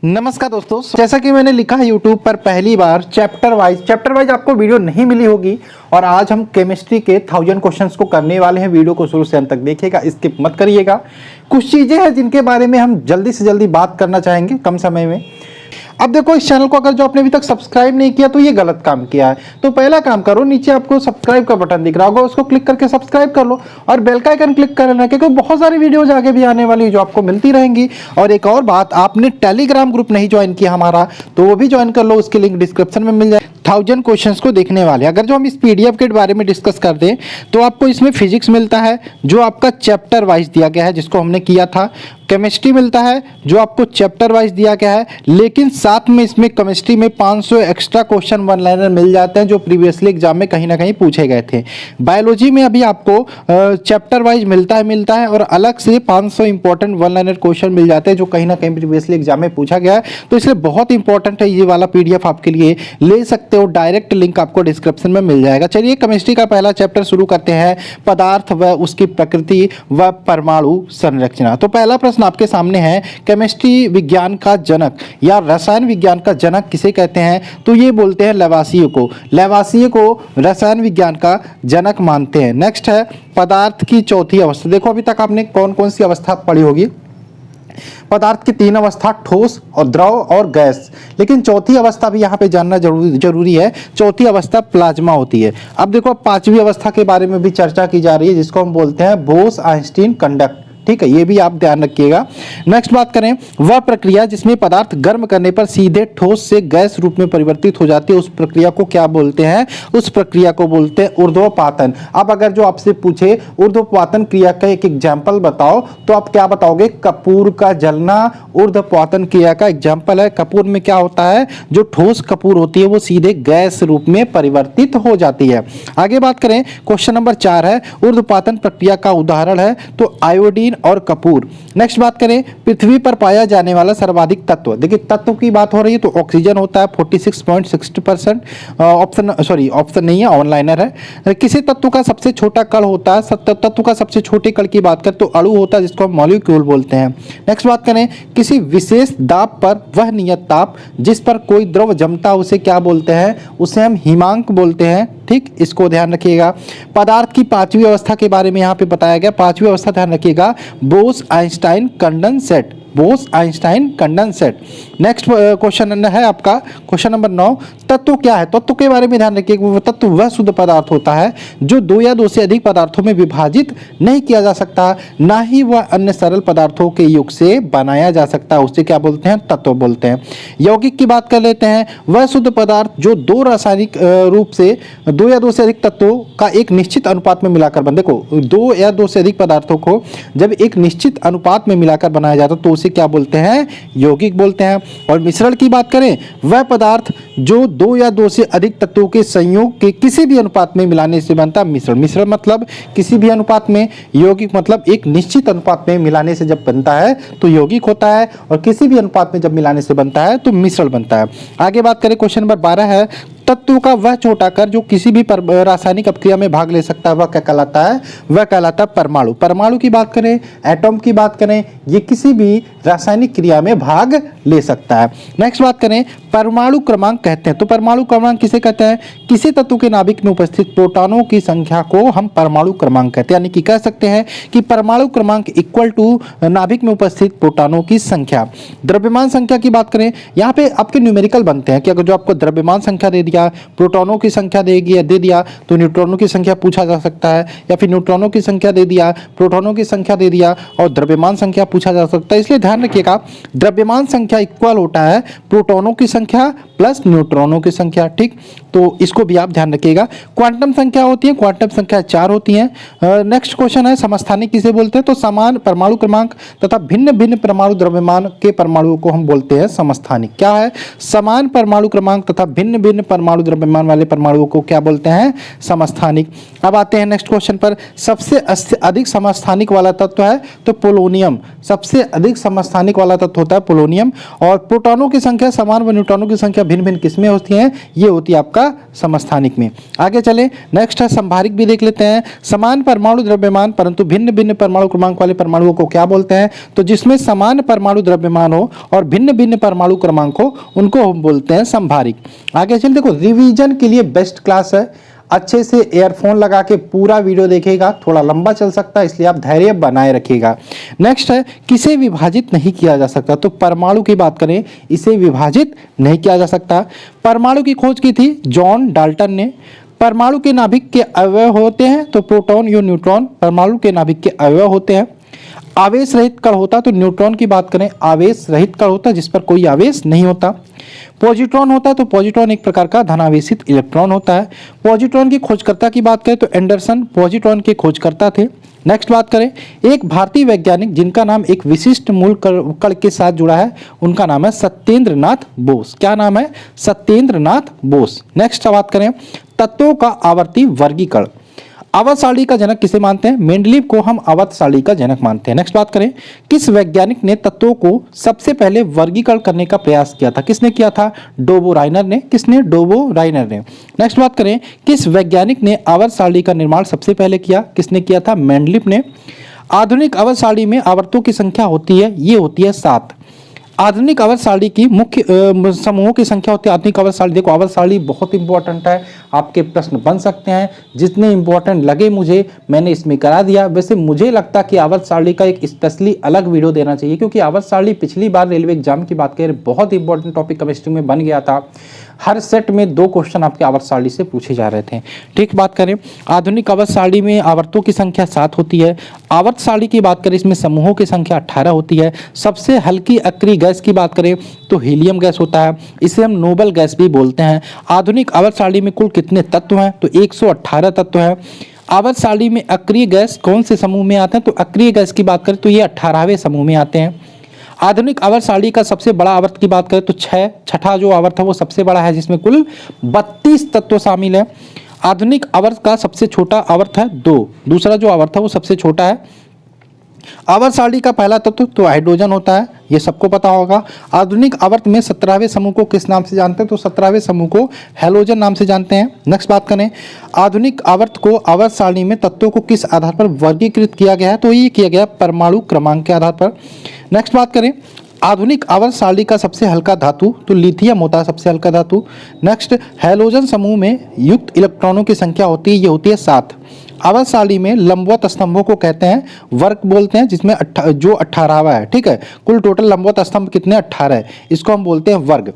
नमस्कार दोस्तों, जैसा कि मैंने लिखा है यूट्यूब पर पहली बार चैप्टर वाइज आपको वीडियो नहीं मिली होगी और आज हम केमिस्ट्री के 1000 क्वेश्चंस को करने वाले हैं। वीडियो को शुरू से अंत तक देखिएगा, स्किप मत करिएगा। कुछ चीज़ें हैं जिनके बारे में हम जल्दी से जल्दी बात करना चाहेंगे कम समय में। अब देखो, इस चैनल को अगर जो आपने अभी तक सब्सक्राइब नहीं किया तो ये गलत काम किया है। तो पहला काम करो, नीचे आपको सब्सक्राइब का बटन दिख रहा होगा, उसको क्लिक करके सब्सक्राइब कर लो और बेल का आइकन क्लिक कर लेना, क्योंकि बहुत सारी वीडियोज आगे भी आने वाली जो आपको मिलती रहेंगी। और एक और बात, आपने टेलीग्राम ग्रुप नहीं ज्वाइन किया हमारा तो वो भी ज्वाइन कर लो, उसकी लिंक डिस्क्रिप्शन में मिल जाए। 1000 क्वेश्चंस को देखने वाले, अगर जो हम इस पीडीएफ के बारे में डिस्कस कर दें तो आपको इसमें फिजिक्स मिलता है जो आपका चैप्टर वाइज दिया गया है, जिसको हमने किया था। केमिस्ट्री मिलता है जो आपको चैप्टर वाइज दिया गया है, लेकिन साथ में इसमें केमिस्ट्री में 500 एक्स्ट्रा क्वेश्चन वन लाइनर मिल जाते हैं जो प्रीवियसली एग्जाम में कहीं ना कहीं पूछे गए थे। बायोलॉजी में अभी आपको चैप्टर वाइज मिलता है और अलग से 500 इंपॉर्टेंट वन लाइनर क्वेश्चन मिल जाते हैं जो कहीं ना कहीं प्रीवियसली एग्जाम में पूछा गया है। तो इसलिए बहुत इंपॉर्टेंट है ये वाला पीडीएफ, आपके लिए ले सकते हो, डायरेक्ट लिंक आपको डिस्क्रिप्शन में मिल जाएगा। चलिए केमिस्ट्री का पहला चैप्टर शुरू करते हैं, पदार्थ व उसकी प्रकृति व परमाणु संरचना। तो पहला प्रश्न आपके सामने है, केमिस्ट्री विज्ञान का जनक या रसायन विज्ञान का जनक किसे कहते हैं? तो ये बोलते हैं लवासिए को। लवासिए को रसायन विज्ञान का जनक मानते हैं। नेक्स्ट है पदार्थ की चौथी अवस्था। देखो, अभी तक आपने कौन कौन सी अवस्था पढ़ी होगी? पदार्थ की 3 अवस्था, ठोस और द्रव और गैस, लेकिन चौथी अवस्था भी यहाँ पे जानना जरूरी है। चौथी अवस्था प्लाज्मा होती है। अब देखो, 5वीं अवस्था के बारे में भी चर्चा की जा रही है, जिसको हम बोलते हैं बोस आइंस्टीन कंडक्ट। ठीक है, ये भी आप ध्यान रखिएगा। नेक्स्ट बात करें, वह प्रक्रिया जिसमें पदार्थ गर्म करने पर सीधे ठोस से गैस रूप में परिवर्तित हो जाती है, उस प्रक्रिया को क्या बोलते हैं? उस प्रक्रिया को बोलते हैं ऊर्ध्वपातन। अब अगर जो आपसे पूछे ऊर्ध्वपातन क्रिया का एक एग्जाम्पल बताओ तो आप क्या बताओगे? कपूर का जलना ऊर्ध्वपातन क्रिया का एग्जाम्पल है। कपूर में क्या होता है? जो ठोस कपूर होती है वो सीधे गैस रूप में परिवर्तित हो जाती है। आगे बात करें, क्वेश्चन नंबर 4 है, ऊर्ध्वपातन प्रक्रिया का उदाहरण है तो आयोडीन और कपूर। नेक्स्ट बात करें, पृथ्वी पर पाया जाने वाला सर्वाधिक तत्व। देखिए, तत्व की बात हो रही है तो ऑक्सीजन होता है 46.60%। ऑप्शन नहीं है, ऑनलाइनर है। किसी तत्व का सबसे छोटा कण होता है, तत्व का सबसे छोटे कण की बात करें तो अणु होता है, जिसको हम मॉलिक्यूल बोलते हैं। नेक्स्ट बात करें, किसी विशेष दाब पर वह नियत ताप जिस पर कोई द्रव जमता है उसे क्या बोलते हैं? उसे हम हिमांक बोलते हैं। ठीक, इसको ध्यान रखिएगा। पदार्थ की 5वीं अवस्था के बारे में यहाँ पे बताया गया। 5वीं अवस्था ध्यान रखिएगा, Bose Einstein condensate. Bose Einstein condensate. Next question है आपका क्वेश्चन नंबर 9, तत्व क्या है? तत्व के बारे में ध्यान रखिए। तत्व वह शुद्ध पदार्थ होता है जो 2 या 2 से अधिक पदार्थों में विभाजित नहीं किया जा सकता, ना ही वह अन्य सरल पदार्थों के योग से बनाया जा सकता है, उसे क्या बोलते हैं? तत्व बोलते हैं। यौगिक की बात कर लेते हैं, वह शुद्ध पदार्थ जो 2 रासायनिक रूप से 2 या 2 से अधिक तत्वों का एक निश्चित अनुपात में मिलाकर बन, देखो 2 या 2 से अधिक पदार्थों को जब एक निश्चित अनुपात में मिलाकर बनाया जाता है तो उसे क्या बोलते हैं? यौगिक बोलते हैं। और मिश्रण की बात करें, वह पदार्थ जो 2 या 2 से अधिक तत्वों के संयोग के किसी भी अनुपात में मिलाने से बनता है मिश्रण। मिश्रण मतलब किसी भी अनुपात में, यौगिक मतलब एक निश्चित अनुपात में मिलाने से जब बनता है तो यौगिक होता है, और किसी भी अनुपात में जब मिलाने से बनता है तो मिश्रण बनता है। आगे बात करें, क्वेश्चन नंबर 12 है, तत्व का वह छोटा कण जो किसी भी रासायनिक अपक्रिया में भाग ले सकता है वह क्या कहलाता है? वह कहलाता है परमाणु। परमाणु की बात करें, एटॉम की बात करें, ये किसी भी रासायनिक क्रिया में भाग ले सकता है। नेक्स्ट बात करें, परमाणु क्रमांक कहते हैं तो परमाणु क्रमांक किसे कहते हैं? किसी तत्व के नाभिक में उपस्थित प्रोटॉनों की संख्या को हम परमाणु क्रमांक कहते हैं। यानी कि कह सकते हैं कि परमाणु क्रमांक इक्वल टू नाभिक में उपस्थित प्रोटॉनों की संख्या। द्रव्यमान संख्या की बात करें, यहाँ पे आपके न्यूमेरिकल बनते हैं कि अगर जो आपको द्रव्यमान संख्या दे दिया, प्रोटॉनों की संख्या दे दिया तो न्यूट्रॉनों की संख्या पूछा जा सकता है, या फिर न्यूट्रॉनों की संख्या दे दिया, प्रोटॉनों की संख्या दे दिया और द्रव्यमान संख्या पूछा जा सकता है। इसलिए ध्यान रखिएगा, द्रव्यमान संख्या इक्वल होता है प्रोटॉनों की संख्या प्लस न्यूट्रॉनों की संख्या। ठीक, तो इसको भी आप ध्यान रखिएगा। क्वांटम संख्या होती है, क्वांटम संख्या 4 होती है। नेक्स्ट क्वेश्चन है, समस्थानिक किसे बोलते हैं? तो समान परमाणु क्रमांक तथा भिन्न भिन्न परमाणु द्रव्यमान के परमाणुओं को हम बोलते हैं समस्थानिक। क्या है? समान परमाणु क्रमांक तथा भिन्न भिन्न परमाणु परमाणु द्रव्यमान वाले परमाणुओं को क्या बोलते हैं? समस्थानिक। अब आते हैं नेक्स्ट क्वेश्चन पर। सबसे अधिक समस्थानिक वाला तत्व है तो पोलोनियम। सबसे अधिक समस्थानिक वाला तत्व होता है पोलोनियम। और प्रोटॉनों की संख्या समान व न्यूट्रॉनों की संख्या भिन्न भिन्न किसमें होती है? ये होती है आपका समस्थानिक में। आगे चले, नेक्स्ट है संभारिक भी देख लेते हैं। समान परमाणु द्रव्यमान परंतु भिन्न भिन्न परमाणु क्रमांक वाले परमाणुओं को क्या बोलते हैं? तो जिसमें समान परमाणु द्रव्यमान हो और भिन्न भिन्न परमाणु क्रमांक हो उनको हम बोलते हैं संभारिक। आगे चल, देखो रिवीजन के लिए बेस्ट क्लास है। अच्छे से ईयरफोन लगा के पूरा वीडियो देखिएगा, थोड़ा लंबा चल सकता है इसलिए आप धैर्य बनाए रखिएगा। नेक्स्ट है किसे विभाजित नहीं किया जा सकता? तो परमाणु की बात करें, इसे विभाजित नहीं किया जा सकता। परमाणु की खोज की थी जॉन डाल्टन ने। परमाणु के नाभिक के अवयव होते हैं तो प्रोटॉन या न्यूट्रॉन परमाणु के नाभिक के अवयव होते हैं। आवेश रहित कण होता तो न्यूट्रॉन की बात करें, आवेश रहित कण होता जिस पर कोई आवेश नहीं होता। पॉजिट्रॉन होता है तो पॉजिट्रॉन एक प्रकार का धनावेशित इलेक्ट्रॉन होता है। पॉजिट्रॉन की खोजकर्ता की बात करें तो एंडरसन पॉजिट्रॉन के खोजकर्ता थे। नेक्स्ट बात करें, एक भारतीय वैज्ञानिक जिनका नाम एक विशिष्ट मूल कण के साथ जुड़ा है, उनका नाम है सत्येंद्र नाथ बोस। क्या नाम है? सत्येंद्र नाथ बोस। नेक्स्ट बात करें, तत्वों का आवर्ती वर्गीकरण। आवर्त सारणी का जनक किसे मानते हैं? मेंडलीव को हम आवर्त सारणी का जनक मानते हैं। नेक्स्ट बात करें, किस वैज्ञानिक ने तत्वों को सबसे पहले वर्गीकरण करने का प्रयास किया था? किसने किया था? डोबो राइनर ने। किसने? डोबो राइनर ने। नेक्स्ट बात करें, किस वैज्ञानिक ने आवर्त सारणी का निर्माण सबसे पहले किया? किसने किया था? मेंडलीव ने। आधुनिक आवर्त सारणी में आवर्तों की संख्या होती है, ये होती है 7। आधुनिक आवर्त सारणी की मुख्य समूहों की संख्या होती है। आधुनिक आवर्त सारणी, देखो आवर्त सारणी बहुत इंपॉर्टेंट है, आपके प्रश्न बन सकते हैं। जितने इंपॉर्टेंट लगे मुझे, मैंने इसमें करा दिया। वैसे मुझे लगता कि आवर्त सारणी का एक स्पेशली अलग वीडियो देना चाहिए, क्योंकि आवर्त सारणी पिछली बार रेलवे एग्जाम की बात करें बहुत इंपॉर्टेंट टॉपिक केमिस्ट्री में बन गया था। हर सेट में 2 क्वेश्चन आपके आवर्त सारणी से पूछे जा रहे थे। ठीक, बात करें आधुनिक आवर्त सारणी में आवर्तों की संख्या 7 होती है। आवर्त सारणी की बात करें, इसमें समूहों की संख्या 18 होती है। सबसे हल्की अक्रिय गैस की बात करें तो हीलियम गैस होता है, इसे हम नोबल गैस भी बोलते हैं। आधुनिक आवर्त सारणी में कुल कितने तत्व हैं? तो 118 तत्व हैं। आवर्त सारणी में अक्रिय गैस कौन से समूह में आते हैं? तो अक्रिय गैस की बात करें तो ये 18वें समूह में आते हैं। आधुनिक आवर्त सारणी का सबसे बड़ा आवर्त की बात करें तो छठा जो आवर्त है वो सबसे बड़ा है, जिसमें कुल 32 तत्व शामिल है। आधुनिक आवर्त का सबसे छोटा आवर्त है 2। दूसरा जो आवर्त है वो सबसे छोटा है। आवर्त सारणी का पहला तत्व तो हाइड्रोजन होता है, ये सबको पता होगा। आधुनिक आवर्त में 17वें समूह को किस नाम से जानते हैं? तो 17वें समूह को हैलोजन नाम से जानते हैं। नेक्स्ट बात करें, आधुनिक आवर्त को आवर्त सारणी में तत्वों को किस आधार पर वर्गीकृत किया गया है? तो ये किया गया परमाणु क्रमांक के आधार पर। नेक्स्ट बात करें, आधुनिक आवर्त सारणी का सबसे हल्का धातु तो लिथियम होता है, सबसे हल्का धातु। नेक्स्ट, हैलोजन समूह में युक्त इलेक्ट्रॉनों की संख्या होती है, ये होती है 7। आवर्त सारणी में लंबवत स्तंभों को कहते हैं वर्ग बोलते हैं, जिसमें जो 18वां है। ठीक है, कुल टोटल लंबवत स्तंभ कितने? 18 है, इसको हम बोलते हैं वर्ग।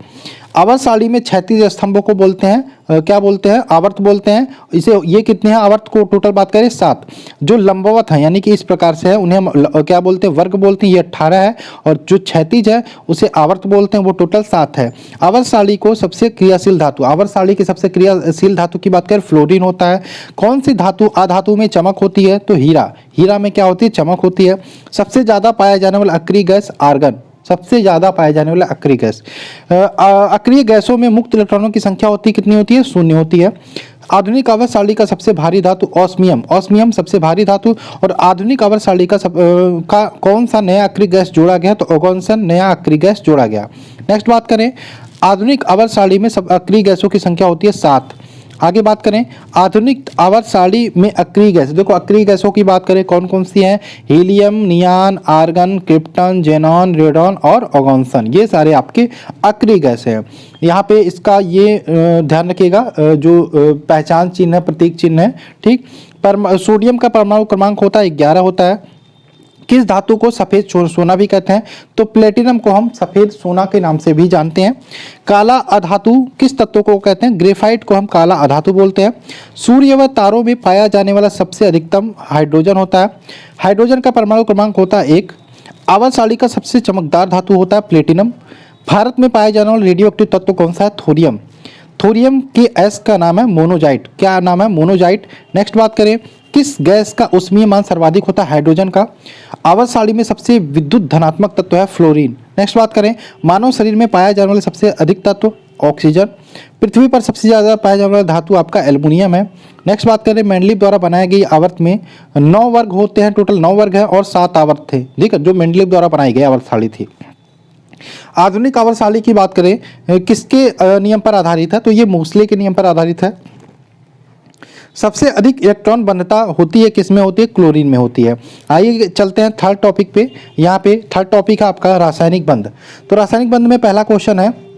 आवर्त सारणी में क्षैतिज स्तंभों को बोलते हैं क्या बोलते हैं? आवर्त बोलते हैं। इसे ये कितने हैं आवर्त को टोटल बात करें? 7। जो लंबवत है यानी कि इस प्रकार से है उन्हें हम क्या बोलते हैं? वर्ग बोलते हैं, ये 18 है। और जो क्षैतिज है उसे आवर्त बोलते हैं, वो टोटल 7 है। आवर्त सारणी को सबसे क्रियाशील धातु, आवर्त सारणी की सबसे क्रियाशील धातु की बात करें फ्लोरीन होता है। कौन सी धातु अधातु में चमक होती है? तो हीरा। हीरा में क्या होती है? चमक होती है। सबसे ज्यादा पाया जाने वाला अक्रिय गैस आर्गन, सबसे ज्यादा पाए जाने वाला अक्रिय गैस। अक्रिय गैसों में मुक्त इलेक्ट्रॉनों की संख्या होती है कितनी होती है? 0 होती है। आधुनिक आवर्त सारणी का सबसे भारी धातु ऑस्मियम, ऑस्मियम सबसे भारी धातु। और आधुनिक आवर्त सारणी का कौन सा नया अक्रिय गैस जोड़ा गया? तो ओगोनसन नया अक्रिय गैस जोड़ा गया। नेक्स्ट बात करें, आधुनिक आवर्त सारणी में सब अक्रिय गैसों की संख्या होती है 7। आगे बात करें, आधुनिक आवर्त सारणी में अक्रिय गैस, देखो अक्रिय गैसों की बात करें कौन कौन सी हैं? Helium, neon, argon, krypton, xenon, radon और ओगोनसन, ये सारे आपके अक्रिय गैस हैं। यहाँ पे इसका ये ध्यान रखिएगा, जो पहचान चिन्ह है, प्रतीक चिन्ह है। ठीक, सोडियम का परमाणु क्रमांक होता है 11 होता है। किस धातु को सफ़ेद सोना भी कहते हैं? तो प्लेटिनम को हम सफ़ेद सोना के नाम से भी जानते हैं। काला अधातु किस तत्व को कहते हैं? ग्रेफाइट को हम काला अधातु बोलते हैं। सूर्य व तारों में पाया जाने वाला सबसे अधिकतम हाइड्रोजन होता है। हाइड्रोजन का परमाणु क्रमांक होता है 1। आवर्त सारणी का सबसे चमकदार धातु होता है प्लेटिनम। भारत में पाया जाने वाला रेडियो एक्टिव तत्व कौन सा है? थोरियम। थोरियम के एस का नाम है मोनोजाइट। क्या नाम है? मोनोजाइट। नेक्स्ट बात करें, किस गैस का ऊष्मीय मान सर्वाधिक होता है? हाइड्रोजन का। आवर्त सारणी में सबसे विद्युत धनात्मक तत्व है फ्लोरीन। नेक्स्ट बात करें, मानव शरीर में पाया जाने वाला सबसे अधिक तत्व ऑक्सीजन। पृथ्वी पर सबसे ज़्यादा पाया जाने वाला धातु आपका एल्युमिनियम है। नेक्स्ट बात करें, मेंडलीव द्वारा बनाई गई आवर्त में 9 वर्ग होते हैं, टोटल 9 वर्ग है और 7 आवर्त थे, ठीक है, जो मेंडलीव द्वारा बनाई गई आवर्त सारणी थी। आधुनिक आवर्त सारणी की बात करें किसके नियम पर आधारित है, तो ये मोसले के नियम पर आधारित है। सबसे अधिक इलेक्ट्रॉन बंधता होती है किस में होती है, क्लोरीन में होती है। आइए चलते हैं थर्ड टॉपिक पे। यहाँ पे थर्ड टॉपिक है आपका रासायनिक बंध। तो रासायनिक बंध में पहला क्वेश्चन है,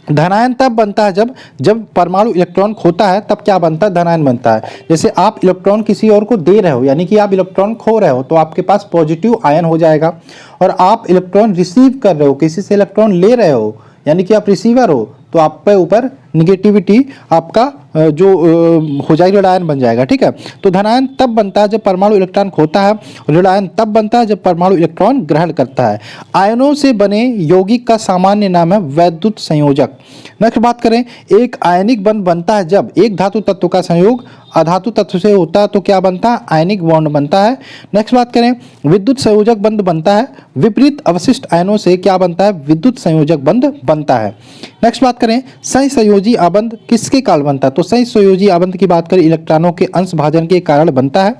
धनायन तब बनता है जब परमाणु इलेक्ट्रॉन खोता है, तब क्या बनता है, धनायन बनता है। जैसे आप इलेक्ट्रॉन किसी और को दे रहे हो, यानी कि आप इलेक्ट्रॉन खो रहे हो, तो आपके पास पॉजिटिव आयन हो जाएगा। और आप इलेक्ट्रॉन रिसीव कर रहे हो, किसी से इलेक्ट्रॉन ले रहे हो, यानी कि आप रिसीवर हो, तो आप पे ऊपर निगेटिविटी आपका जो हो जाएगी, ऋणायन बन जाएगा, ठीक है। तो धनायन तब बनता है जब परमाणु इलेक्ट्रॉन खोता है, ऋणायन तब बनता है जब परमाणु इलेक्ट्रॉन ग्रहण करता है। आयनों से बने यौगिक का सामान्य नाम है वैद्युत संयोजक। नेक्स्ट बात करें, एक आयनिक बंध बनता है जब एक धातु तत्व का संयोग अधातु तत्व से होता है, तो क्या बनता है, आयनिक बॉन्ड बनता है। नेक्स्ट बात करें, विद्युत संयोजक बंध बनता है विपरीत अवशिष्ट आयनों से, क्या बनता है, विद्युत संयोजक बंध बनता है। नेक्स्ट बात करें, सहसंयोजी आबंध किसके कारण बनता है, तो सहसंयोजी आबंध की बात करें इलेक्ट्रॉनों के अंश भाजन के कारण बनता है।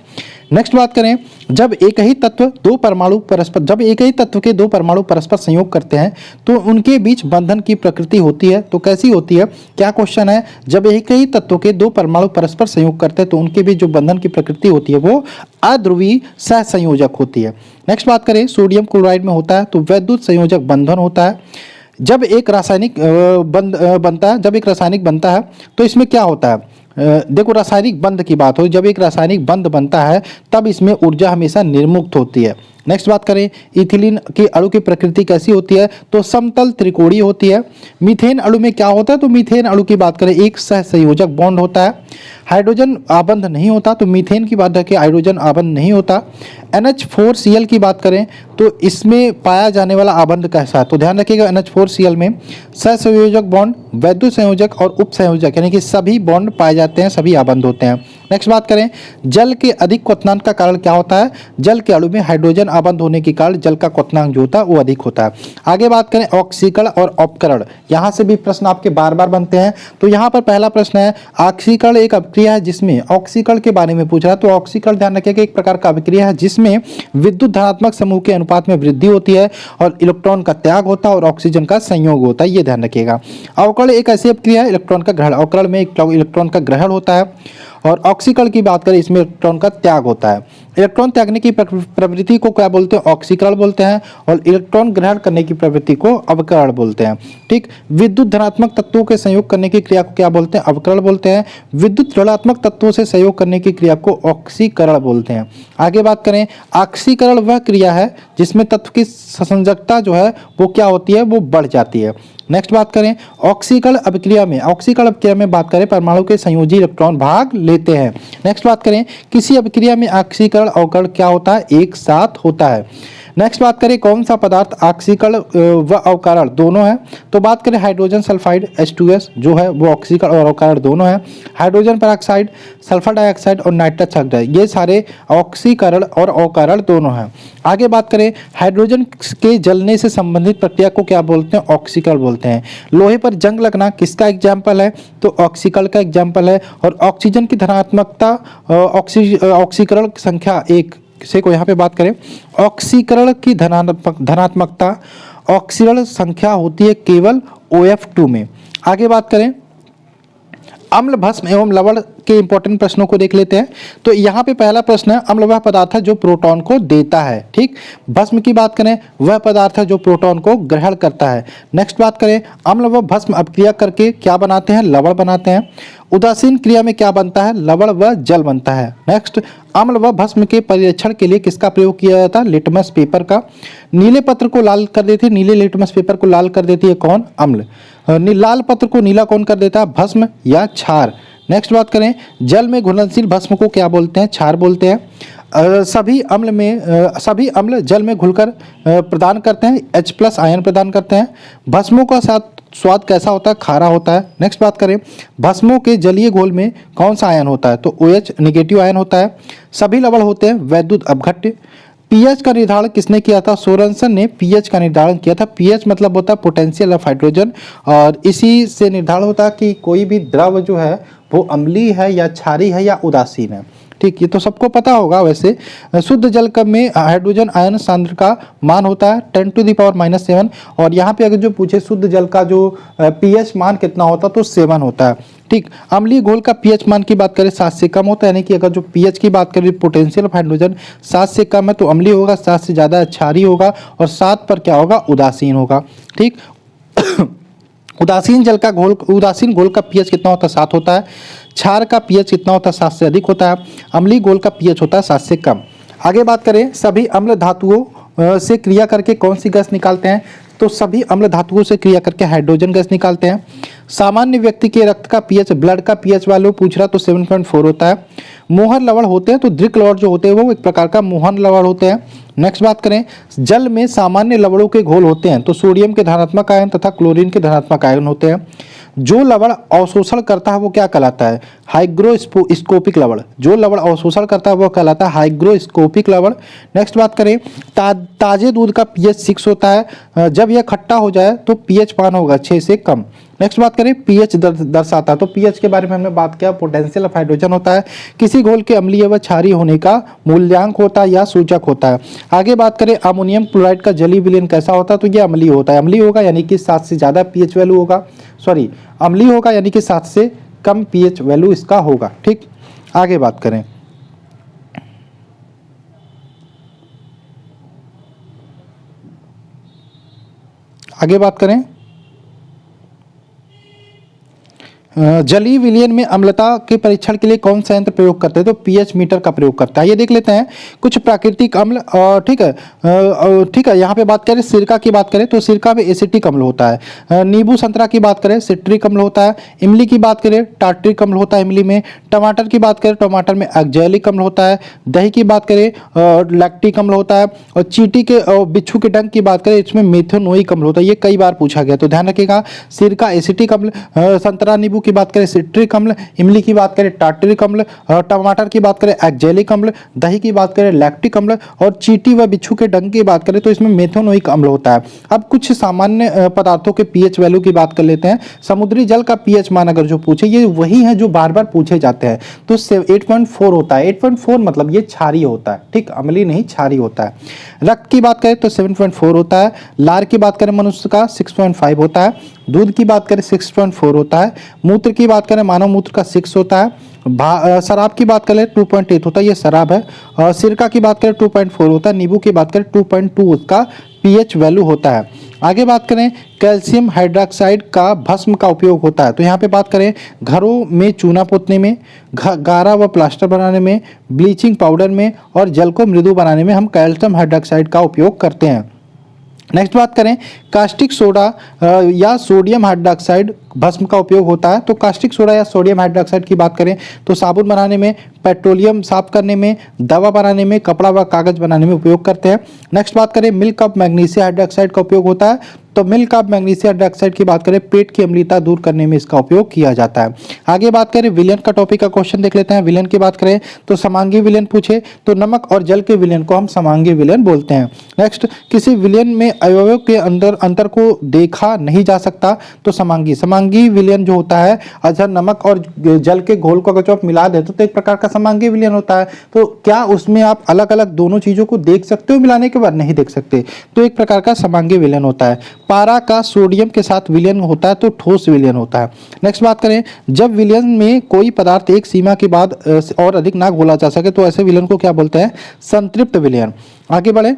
नेक्स्ट बात करें, जब एक ही तत्व के दो परमाणु परस्पर संयोग करते हैं तो उनके बीच बंधन की प्रकृति होती है, तो कैसी होती है, क्या क्वेश्चन है, जब एक ही तत्व के दो परमाणु परस्पर संयोग करते हैं तो उनके बीच जो बंधन की प्रकृति होती है वो अध्रुवीय सहसंयोजक होती है। नेक्स्ट बात करें, सोडियम क्लोराइड में होता है तो वैद्युत संयोजक बंधन होता है। जब एक रासायनिक बनता है तो इसमें क्या होता है, देखो रासायनिक बंध की बात हो, जब एक रासायनिक बंध बनता है तब इसमें ऊर्जा हमेशा निर्मुक्त होती है। नेक्स्ट बात करें, इथिलीन के अणु की प्रकृति कैसी होती है, तो समतल त्रिकोणीय होती है। मीथेन अणु में क्या होता है, तो मीथेन अणु की बात करें एक सहसंयोजक बॉन्ड होता है। हाइड्रोजन आबंध नहीं होता, तो मीथेन की बात रखें हाइड्रोजन आबंध नहीं होता। NH4Cl की बात करें तो इसमें पाया जाने वाला आबंध कैसा है, तो ध्यान रखिएगा NH4Cl में सहसंयोजक बॉन्ड, वैद्युत संयोजक और उप संयोजक यानी कि सभी बॉन्ड पाए जाते हैं, सभी आबंध होते हैं। नेक्स्ट बात करें, जल के अधिक क्वथनांक का कारण क्या होता है, जल के अणु में हाइड्रोजन आबंध होने के कारण जल का क्वथनांक जो होता है वो अधिक होता है। आगे बात करें ऑक्सीकरण और अपकरण, यहाँ से भी प्रश्न आपके बार बार बनते हैं। तो यहाँ पर पहला प्रश्न है, ऑक्सीकरण एक अभिक्रिया है जिसमें, ऑक्सीकरण के बारे में पूछ रहा है, तो ऑक्सीकरण ध्यान रखिएगा एक प्रकार का अभिक्रिया है जिसमें विद्युत धनात्मक समूह के अनुपात में वृद्धि होती है और इलेक्ट्रॉन का त्याग होता है और ऑक्सीजन का संयोग होता है, ये ध्यान रखिएगा। अवकरण एक ऐसी अभिक्रिया है इलेक्ट्रॉन का ग्रहण, अवकरण में इलेक्ट्रॉन का ग्रहण होता है और ऑक्सीकरण की बात करें इसमें इलेक्ट्रॉन का त्याग होता है। इलेक्ट्रॉन त्यागने की प्रवृत्ति को क्या बोलते हैं, ऑक्सीकरण बोलते हैं, और इलेक्ट्रॉन ग्रहण करने की प्रवृत्ति को अवकरण बोलते हैं। ठीक, विद्युत धनात्मक तत्वों के संयोग करने की क्रिया को क्या बोलते हैं, अवकरण बोलते हैं। विद्युत ऋणात्मक तत्वों से सहयोग करने की क्रिया को ऑक्सीकरण बोलते हैं। आगे बात करें, ऑक्सीकरण वह क्रिया है जिसमें तत्व की संयोजकता जो है वो क्या होती है, वो बढ़ जाती है। नेक्स्ट बात करें, ऑक्सीकरण अभिक्रिया में बात करें परमाणु के संयोजी इलेक्ट्रॉन भाग लेते हैं। नेक्स्ट बात करें, किसी अभिक्रिया में ऑक्सीकरण अवकरण क्या होता है, एक साथ होता है। नेक्स्ट बात करें, कौन सा पदार्थ ऑक्सीकरण व अवकरण दोनों है, तो बात करें हाइड्रोजन सल्फाइड H2S जो है वो ऑक्सीकरण और अवकरण दोनों है। हाइड्रोजन पेरोक्साइड, सल्फर डाइऑक्साइड और नाइट्रस ऑक्साइड ये सारे ऑक्सीकरण और अवकरण दोनों हैं। आगे बात करें, हाइड्रोजन के जलने से संबंधित प्रक्रिया को क्या बोलते हैं, ऑक्सीकरण बोलते हैं। लोहे पर जंग लगना किसका एग्जाम्पल है, तो ऑक्सीकरण का एग्जाम्पल है। और ऑक्सीजन की धनात्मकता ऑक्सीकरण संख्या 1 से को यहाँ पे बात करें, ऑक्सीकरण की धनात्मकता ऑक्सीकरण संख्या होती है केवल OF2 में। आगे बात करें, अम्ल, भस्म एवं लवण के इंपॉर्टेंट प्रश्नों को देख लेते हैं। तो यहाँ पे पहला प्रश्न है, अम्ल वह पदार्थ है जो प्रोटॉन को देता है। ठीक, भस्म की बात करें, वह पदार्थ है जो प्रोटॉन को ग्रहण करता है। नेक्स्ट बात करें, अम्ल व भस्म अभिक्रिया करके क्या बनाते हैं, लवण बनाते हैं। उदासीन क्रिया में क्या बनता है, लवण व जल बनता है। नेक्स्ट, अम्ल व भस्म के परीक्षण के लिए किसका प्रयोग किया जाता है, लिटमस पेपर का। नीले पत्र को लाल कर देती है, नीले लिटमस पेपर को लाल कर देती है कौन, अम्ल। लाल पत्र को नीला कौन कर देता है, भस्म या क्षार। नेक्स्ट बात करें, जल में घुलनशील भस्म को क्या बोलते हैं, क्षार बोलते हैं। सभी अम्ल जल में घुलकर प्रदान करते हैं H+ आयन प्रदान करते हैं। भस्मों का स्वाद कैसा होता है, खारा होता है। नेक्स्ट बात करें, भस्मों के जलीय घोल में कौन सा आयन होता है, तो OH नेगेटिव आयन होता है। सभी लवण होते हैं वैद्युत अपघट्य। पीएच का निर्धारण किसने किया था? सोरेनसन ने पीएच का निर्धारण किया था। पीएच मतलब होता है पोटेंशियल ऑफ हाइड्रोजन, और इसी से निर्धारण होता है कि कोई भी द्रव जो है वो अम्लीय है या क्षारीय है या उदासीन है। ठीक, ये तो सबको पता होगा। वैसे शुद्ध जल कप में हाइड्रोजन आयन सांद्र का मान होता है 10⁻⁻⁷, और यहाँ पे अगर जो पूछे शुद्ध जल का जो पीएच मान कितना होता है तो 7 होता है। ठीक, अम्लीय घोल का पीएच मान की बात करें 7 से कम होता है, यानी कि अगर जो पीएच की बात करें पोटेंशियल ऑफ हाइड्रोजन 7 से कम है तो अम्लीय होगा, 7 से ज़्यादा क्षारीय होगा, और 7 पर क्या होगा? उदासीन होगा। ठीक उदासीन घोल का पीएच कितना होता है? 7 होता है। क्षार का पीएच कितना होता है? 7 से अधिक होता है। अम्लीय घोल का पीएच होता है 7 से कम। आगे बात करें, सभी अम्ल धातुओं से क्रिया करके कौन सी गैस निकालते हैं? तो सभी अम्ल धातुओं से क्रिया करके हाइड्रोजन गैस निकालते हैं। सामान्य व्यक्ति के रक्त का पीएच, ब्लड का पीएच वैल्यू पूछ रहा तो 7.4 होता है। मोहर लवण होते हैं तो दृक लवण जो होते हैं वो एक प्रकार का मोहन लवण होते हैं। नेक्स्ट बात करें, जल में सामान्य लवणों के घोल होते हैं तो सोडियम के धनात्मक आयन तथा क्लोरीन के धनात्मक आयन होते हैं। जो लवण अवशोषण करता है वो क्या कहलाता है? हाइग्रोस्कोपिक लवण। जो लवण अवशोषण करता है वो कहलाता है हाइग्रोस्कोपिक लवण। नेक्स्ट बात करें, ताजे दूध का पीएच 6 होता है। जब यह खट्टा हो जाए तो पीएच मान होगा 6 से कम। नेक्स्ट बात करें, पीएच दर्शाता है तो पीएच के बारे में हमने बात किया, पोटेंशियल ऑफ हाइड्रोजन होता है। किसी घोल के अम्लीय व क्षारीय होने का मूल्यांक होता है या सूचक होता है। आगे बात करें, अमोनियम क्लोराइड का जलीय विलयन कैसा होता है? तो यह अम्लीय होता है। अम्लीय होगा यानी कि 7 से ज़्यादा पीएच वैल्यू होगा, अम्लीय होगा यानी कि 7 से कम पीएच वैल्यू इसका होगा। ठीक, आगे बात करें, जलीय विलयन में अम्लता के परीक्षण के लिए कौन सा यंत्र प्रयोग करते हैं? तो पीएच मीटर का प्रयोग करता है। ये देख लेते हैं कुछ प्राकृतिक अम्ल। ठीक है, यहाँ पे बात करें सिरका की बात करें तो सिरका में एसिटिक अम्ल होता है। नींबू संतरा की बात करें सिट्रिक अम्ल होता है। इमली की बात करें टार्ट्रिक अम्ल होता है इमली में। टमाटर की बात करें टमाटर में एक्जेलिक अम्ल होता है। दही की बात करें लैक्टिक अम्ल होता है। और चींटी के बिच्छू के डंक की बात करें इसमें मेथोनोइक अम्ल होता है। ये कई बार पूछा गया तो ध्यान रखिएगा। सिरका एसिटिक अम्ल, संतरा नींबू की बात करें सिट्रिक अम्ल, इमली की बात करें टार्टरिक अम्ल, टमाटर की बात करें एक्जेलिक अम्ल, दही की बात करें लैक्टिक अम्ल, और चींटी व बिच्छू के डंक की बात करें तो इसमें मेथोनोइक अम्ल होता है। अब कुछ सामान्य पदार्थों के पीएच वैल्यू की बात कर लेते हैं। समुद्री जल का पीएच मान अगर जो पूछे, ये वही है जो बार बार पूछे जाते हैं, तो 8.4 होता है। 8.4 मतलब ये क्षारीय होता है। ठीक, अम्लीय नहीं क्षारीय होता है। रक्त की बात करें तो 7.4 होता है। लार की बात करें मनुष्य का 6.5 होता है। दूध की बात करें 6.4 होता है। मूत्र की बात करें मानव मूत्र का 6 होता है। शराब की बात करें 2.8 होता है, ये शराब है। सिरका की बात करें 2.4 होता है। नींबू की बात करें 2.2 उसका पीएच वैल्यू होता है। आगे बात करें, कैल्शियम हाइड्रोक्साइड का भस्म का उपयोग होता है तो यहाँ पे बात करें घरों में चूना पोतने में, गारा व प्लास्टर बनाने में, ब्लीचिंग पाउडर में, और जल को मृदु बनाने में हम कैल्शियम हाइड्रोक्साइड का उपयोग करते हैं। नेक्स्ट बात करें, कास्टिक सोडा या सोडियम हाइड्रोक्साइड भस्म का उपयोग होता है तो कास्टिक सोडा या सोडियम हाइड्रोक्साइड की बात करें तो साबुन बनाने में, पेट्रोलियम साफ करने में, दवा बनाने में, कपड़ा व कागज बनाने में उपयोग करते हैं। नेक्स्ट बात करें, मिल्क ऑफ मैग्नीशियम हाइड्रोक्साइड का उपयोग होता है तो मिल्क ऑफ मैग्नीशियम हाइड्रोक्साइड की बात करें पेट की अम्लता दूर करने में इसका उपयोग किया जाता है। आगे बात करें विलयन का टॉपिक का क्वेश्चन देख लेते हैं। विलयन की बात करें तो समांगी विलयन पूछे तो नमक और जल के विलयन को हम समांगी विलयन बोलते हैं। नेक्स्ट, किसी विलयन में अवयवों के अंदर अंतर को देखा नहीं जा सकता तो समांगी विलयन जो होता है, अच्छा नमक और जल के घोल को अगर आप मिला देते तो एक प्रकार का समांगी विलयन होता है। तो क्या उसमें आप अलग अलग दोनों चीजों को देख सकते हो मिलाने के बाद? नहीं देख सकते, तो एक प्रकार का समांगी विलयन होता है। पारा का सोडियम के साथ विलयन होता है तो ठोस विलयन होता है। नेक्स्ट बात करें, जब विलयन में कोई पदार्थ एक सीमा के बाद और अधिक ना घोला जा सके तो ऐसे विलयन को क्या बोलते हैं? संतृप्त विलयन। आगे बढ़े,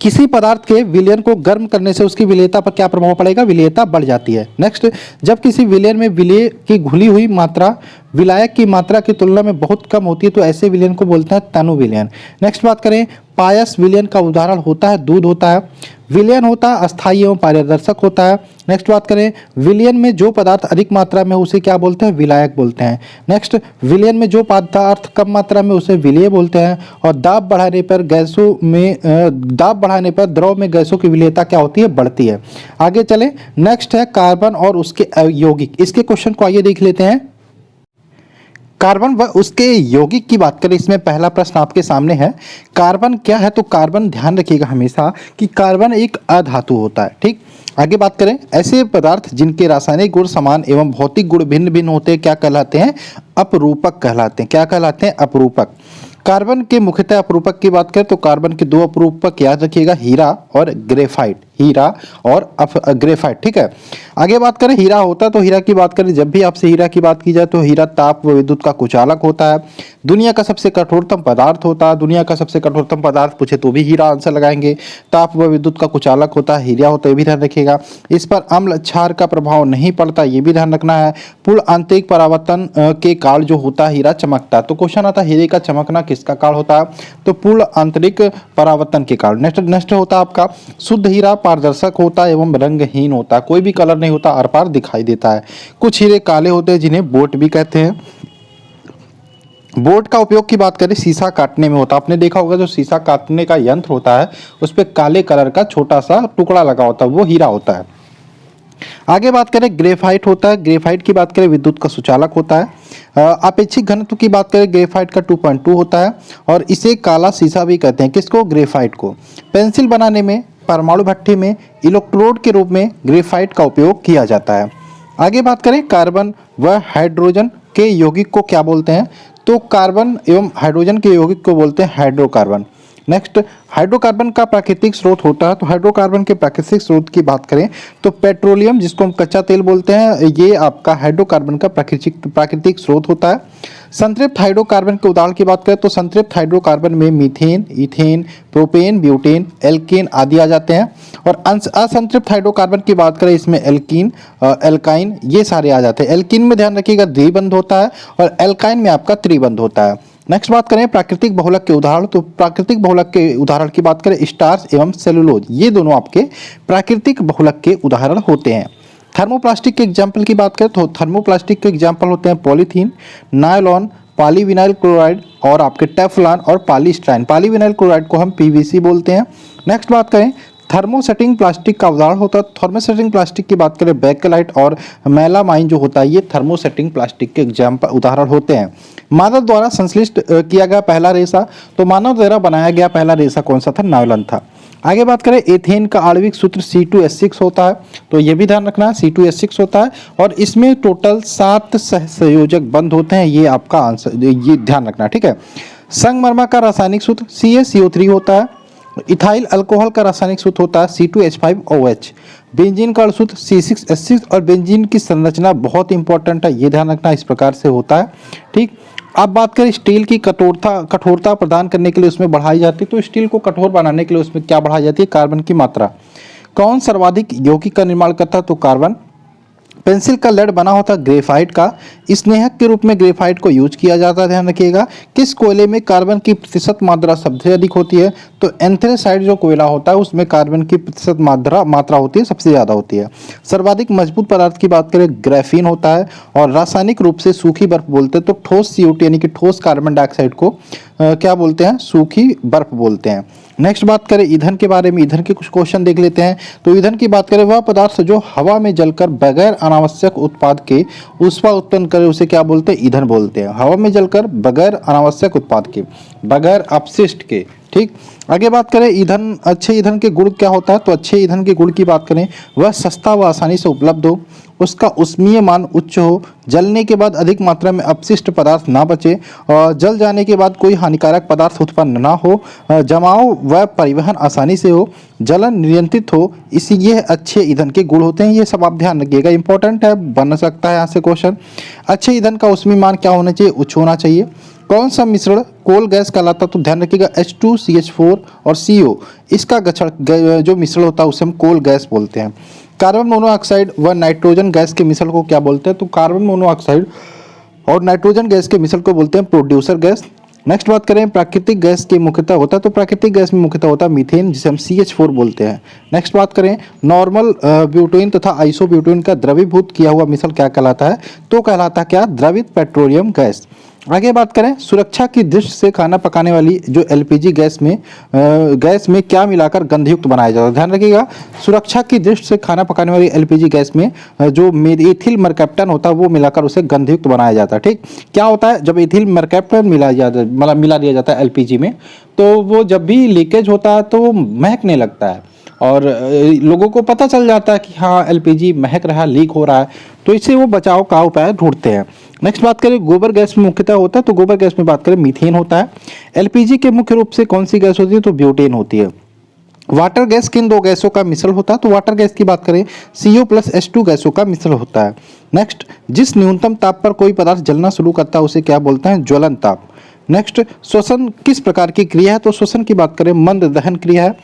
किसी पदार्थ के विलयन को गर्म करने से उसकी विलेयता पर क्या प्रभाव पड़ेगा? विलेयता बढ़ जाती है। नेक्स्ट, जब किसी विलयन में विलेय की घुली हुई मात्रा विलायक की मात्रा की तुलना में बहुत कम होती है तो ऐसे विलयन को बोलते हैं तनु विलयन। नेक्स्ट बात करें, पायस विलयन का उदाहरण होता है दूध होता है। विलयन होता है अस्थायी एवं पारदर्शक होता है। नेक्स्ट बात करें, विलयन में जो पदार्थ अधिक मात्रा में उसे क्या बोलते हैं? विलायक बोलते हैं। नेक्स्ट, विलयन में जो पदार्थ कम मात्रा में उसे विलेय बोलते हैं। और दाब बढ़ाने पर द्रव में गैसों की विलेयता क्या होती है? बढ़ती है। आगे चले, नेक्स्ट है कार्बन और उसके यौगिक। इसके क्वेश्चन को आइए देख लेते हैं। कार्बन व उसके यौगिक की बात करें, इसमें पहला प्रश्न आपके सामने है, कार्बन क्या है? तो कार्बन, ध्यान रखिएगा हमेशा कि कार्बन एक अधातु होता है। ठीक, आगे बात करें, ऐसे पदार्थ जिनके रासायनिक गुण समान एवं भौतिक गुण भिन्न भिन्न होते हैं क्या कहलाते हैं? अपरूपक कहलाते हैं। क्या कहलाते हैं? अपरूपक। कार्बन के मुख्यतः अपरूपक की बात करें तो कार्बन के दो अपरूपक याद रखिएगा, हीरा और ग्रेफाइट। हीरा और ग्रेफाइट, ठीक है। आगे बात करें हीरा होता है, तो हीरा की बात करें, जब भी आपसे हीरा की बात की जाए तो हीरा ताप व विद्युत का कुचालक होता है, दुनिया का सबसे कठोरतम पदार्थ होता है। दुनिया का सबसे कठोरतम पदार्थ पूछे तो भी हीरा आंसर लगाएंगे। ताप व विद्युत का कुचालक होता है, हीरा होता है, ये भी ध्यान रखिएगा। इस पर अम्ल क्षार का प्रभाव नहीं पड़ता, ये भी ध्यान रखना है। पूर्ण आंतरिक परावर्तन के काल जो होता है हीरा चमकता है। तो क्वेश्चन आता है हीरे का चमकना किसका काल होता है? तो पूर्ण आंतरिक परावर्तन के काल। नेक्स्ट होता है आपका शुद्ध हीरा पारदर्शक होता है एवं रंगहीन होता है, कोई भी कलर नहीं होता, आर पार दिखाई देता है। कुछ हीरे काले होते हैं जिन्हें बोट भी कहते हैं। बोट का उपयोग की बात करें शीशा काटने में होता है। आपने देखा होगा जो शीशा काटने का यंत्र होता है उस पर काले कलर का छोटा सा टुकड़ा लगा होता है, वो हीरा होता है। आगे बात करें ग्रेफाइट होता है। ग्रेफाइट की बात करें विद्युत का सुचालक होता है। अपेक्षिक घनत्व की बात करें ग्रेफाइट का 2.2 होता है और इसे काला शीशा भी कहते हैं। किसको? ग्रेफाइट को। पेंसिल बनाने में, परमाणु भट्ठी में इलेक्ट्रोड के रूप में ग्रेफाइट का उपयोग किया जाता है। आगे बात करें कार्बन व हाइड्रोजन के यौगिक को क्या बोलते हैं? तो कार्बन एवं हाइड्रोजन के यौगिक को बोलते हैं हाइड्रोकार्बन। नेक्स्ट, हाइड्रोकार्बन का प्राकृतिक स्रोत होता है। तो हाइड्रोकार्बन के प्राकृतिक स्रोत की बात करें तो पेट्रोलियम, जिसको हम कच्चा तेल बोलते हैं, ये आपका हाइड्रोकार्बन का प्राकृतिक स्रोत होता है। संतृप्त हाइड्रोकार्बन के उदाहरण की बात करें तो संतृप्त हाइड्रोकार्बन में methane, ethane, propane, butane, alkane आदि आ जाते हैं। और असंतृप्त हाइड्रोकार्बन की बात करें इसमें एल्कीन, एल्काइन, ये सारे आ जाते हैं। एल्कीन में ध्यान रखिएगा द्विबंध होता है और एल्काइन में आपका त्रिबंध होता है। नेक्स्ट बात करें प्राकृतिक बहुलक के उदाहरण, तो प्राकृतिक बहुलक के उदाहरण की बात करें स्टार्च एवं सेलुलोज, ये दोनों आपके प्राकृतिक बहुलक के उदाहरण होते हैं। थर्मोप्लास्टिक के एग्जाम्पल की बात करें तो थर्मोप्लास्टिक के एग्जाम्पल होते हैं पॉलीथीन, नायलॉन, पॉलीविनाइल क्लोराइड और आपके टेफ्लॉन और पॉलीस्टाइन। पॉलीविनाइल क्लोराइड को हम पीवीसी बोलते हैं। नेक्स्ट बात करें थर्मोसेटिंग प्लास्टिक का उदाहरण होता है। थर्मोसेटिंग प्लास्टिक की बात करें बेकेलाइट और मेलामाइन जो होता है, ये थर्मोसेटिंग प्लास्टिक के एग्जाम्पल उदाहरण होते हैं। मानव द्वारा संश्लिष्ट किया गया पहला रेशा, तो मानव द्वारा बनाया गया पहला रेशा कौन सा था? नायलॉन था। आगे बात करें एथेन का आणविक सूत्र C2H6 होता है, तो ये भी ध्यान रखना है C2H6 होता है और इसमें टोटल 7 सहसंयोजक बंध होते हैं, ये आपका आंसर, ये ध्यान रखना, ठीक है। संगमरमर का रासायनिक सूत्र CaCO3 होता है। इथाइल अल्कोहल का रासायनिक सूत्र होता है C2H5OH। बेंजीन का सूत्र C6H6 और बेंजीन की संरचना बहुत इंपॉर्टेंट है, ये ध्यान रखना, इस प्रकार से होता है, ठीक। अब बात करें स्टील की कठोरता प्रदान करने के लिए उसमें बढ़ाई जाती है, तो स्टील को कठोर बनाने के लिए उसमें क्या बढ़ाई जाती है? कार्बन की मात्रा। कौन सर्वाधिक यौगिक का निर्माण करता है? तो कार्बन। पेंसिल का लेड बना होता है ग्रेफाइट का, स्नेहक के रूप में ग्रेफाइट को यूज किया जाता है, ध्यान रखिएगा। किस कोयले में कार्बन की प्रतिशत मात्रा सबसे अधिक होती है? तो एंथ्रेसाइट जो कोयला होता है उसमें कार्बन की प्रतिशत मात्रा होती है, सबसे ज़्यादा होती है। सर्वाधिक मजबूत पदार्थ की बात करें ग्राफीन होता है और रासायनिक रूप से सूखी बर्फ बोलते हैं, तो ठोस CO2 यानी कि ठोस कार्बन डाइऑक्साइड को क्या बोलते हैं? सूखी बर्फ बोलते हैं। नेक्स्ट बात करें ईंधन के बारे में, ईंधन के कुछ क्वेश्चन देख लेते हैं। तो ईंधन की बात करें वह पदार्थ जो हवा में जलकर बगैर अनावश्यक उत्पाद के ऊष्मा उत्पन्न करे उसे क्या बोलते हैं? ईंधन बोलते हैं। हवा में जलकर बगैर अनावश्यक उत्पाद के, बगैर अपशिष्ट के, ठीक। आगे बात करें ईंधन, अच्छे ईंधन के गुण क्या होता है? तो अच्छे ईंधन के गुण की बात करें वह सस्ता व आसानी से उपलब्ध हो, उसका ऊष्मीय मान उच्च हो, जलने के बाद अधिक मात्रा में अपशिष्ट पदार्थ ना बचे और जल जाने के बाद कोई हानिकारक पदार्थ उत्पन्न ना हो, जमाव व परिवहन आसानी से हो, जलन नियंत्रित हो, इसी ये अच्छे ईंधन के गुण होते हैं। ये सब आप ध्यान रखिएगा, इंपॉर्टेंट है, बन सकता है यहाँ से क्वेश्चन। अच्छे ईंधन का ऊष्मीय मान क्या होना चाहिए? उच्च होना चाहिए। कौन सा मिश्रण कोल गैस कहलाता है? तो ध्यान रखिएगा H2CH4 और CO, इसका जो मिश्रण होता है उसे हम कोल गैस बोलते हैं। कार्बन मोनोऑक्साइड व नाइट्रोजन गैस के मिश्रण को क्या बोलते हैं? तो कार्बन मोनोऑक्साइड और नाइट्रोजन गैस के मिश्रण को बोलते हैं प्रोड्यूसर गैस। नेक्स्ट बात करें प्राकृतिक गैस के मुख्यतः होता है, तो प्राकृतिक गैस में मुख्यतः होता है मीथेन, जिसे हम CH4 बोलते हैं। नेक्स्ट बात करें नॉर्मल ब्यूटेन तथा आइसोब्यूटेन का द्रवीभूत किया हुआ मिश्रण क्या कहलाता है? तो कहलाता है क्या? द्रवित पेट्रोलियम गैस। आगे बात करें सुरक्षा की दृष्टि से खाना पकाने वाली जो एलपीजी गैस में क्या मिलाकर गंधयुक्त बनाया जाता है। ध्यान रखिएगा, सुरक्षा की दृष्टि से खाना पकाने वाली एलपीजी गैस में जो एथिल मरकैप्टन होता है वो मिलाकर उसे गंधयुक्त बनाया जाता है। ठीक, क्या होता है जब एथिल मरकैप्टन मिला दिया जाता है एलपीजी में, तो वो जब भी लीकेज होता है तो वो महकने लगता है और लोगों को पता चल जाता है कि हाँ एलपीजी महक रहा है, लीक हो रहा है, तो इससे वो बचाव का उपाय ढूंढते हैं। नेक्स्ट बात करें गोबर गैस में मुख्यतः होता है, तो गोबर गैस में बात करें मीथेन होता है। एलपीजी के मुख्य रूप से कौन सी गैस होती है, तो ब्यूटेन होती है। वाटर गैस किन दो गैसों का मिश्रण होता है, तो वाटर गैस की बात करें CO+H2 गैसों का मिश्रण होता है। नेक्स्ट, जिस न्यूनतम ताप पर कोई पदार्थ जलना शुरू करता है उसे क्या बोलते हैं, ज्वलन ताप। नेक्स्ट, श्वसन किस प्रकार की क्रिया है, तो श्वसन की बात करें मंद दहन क्रिया है।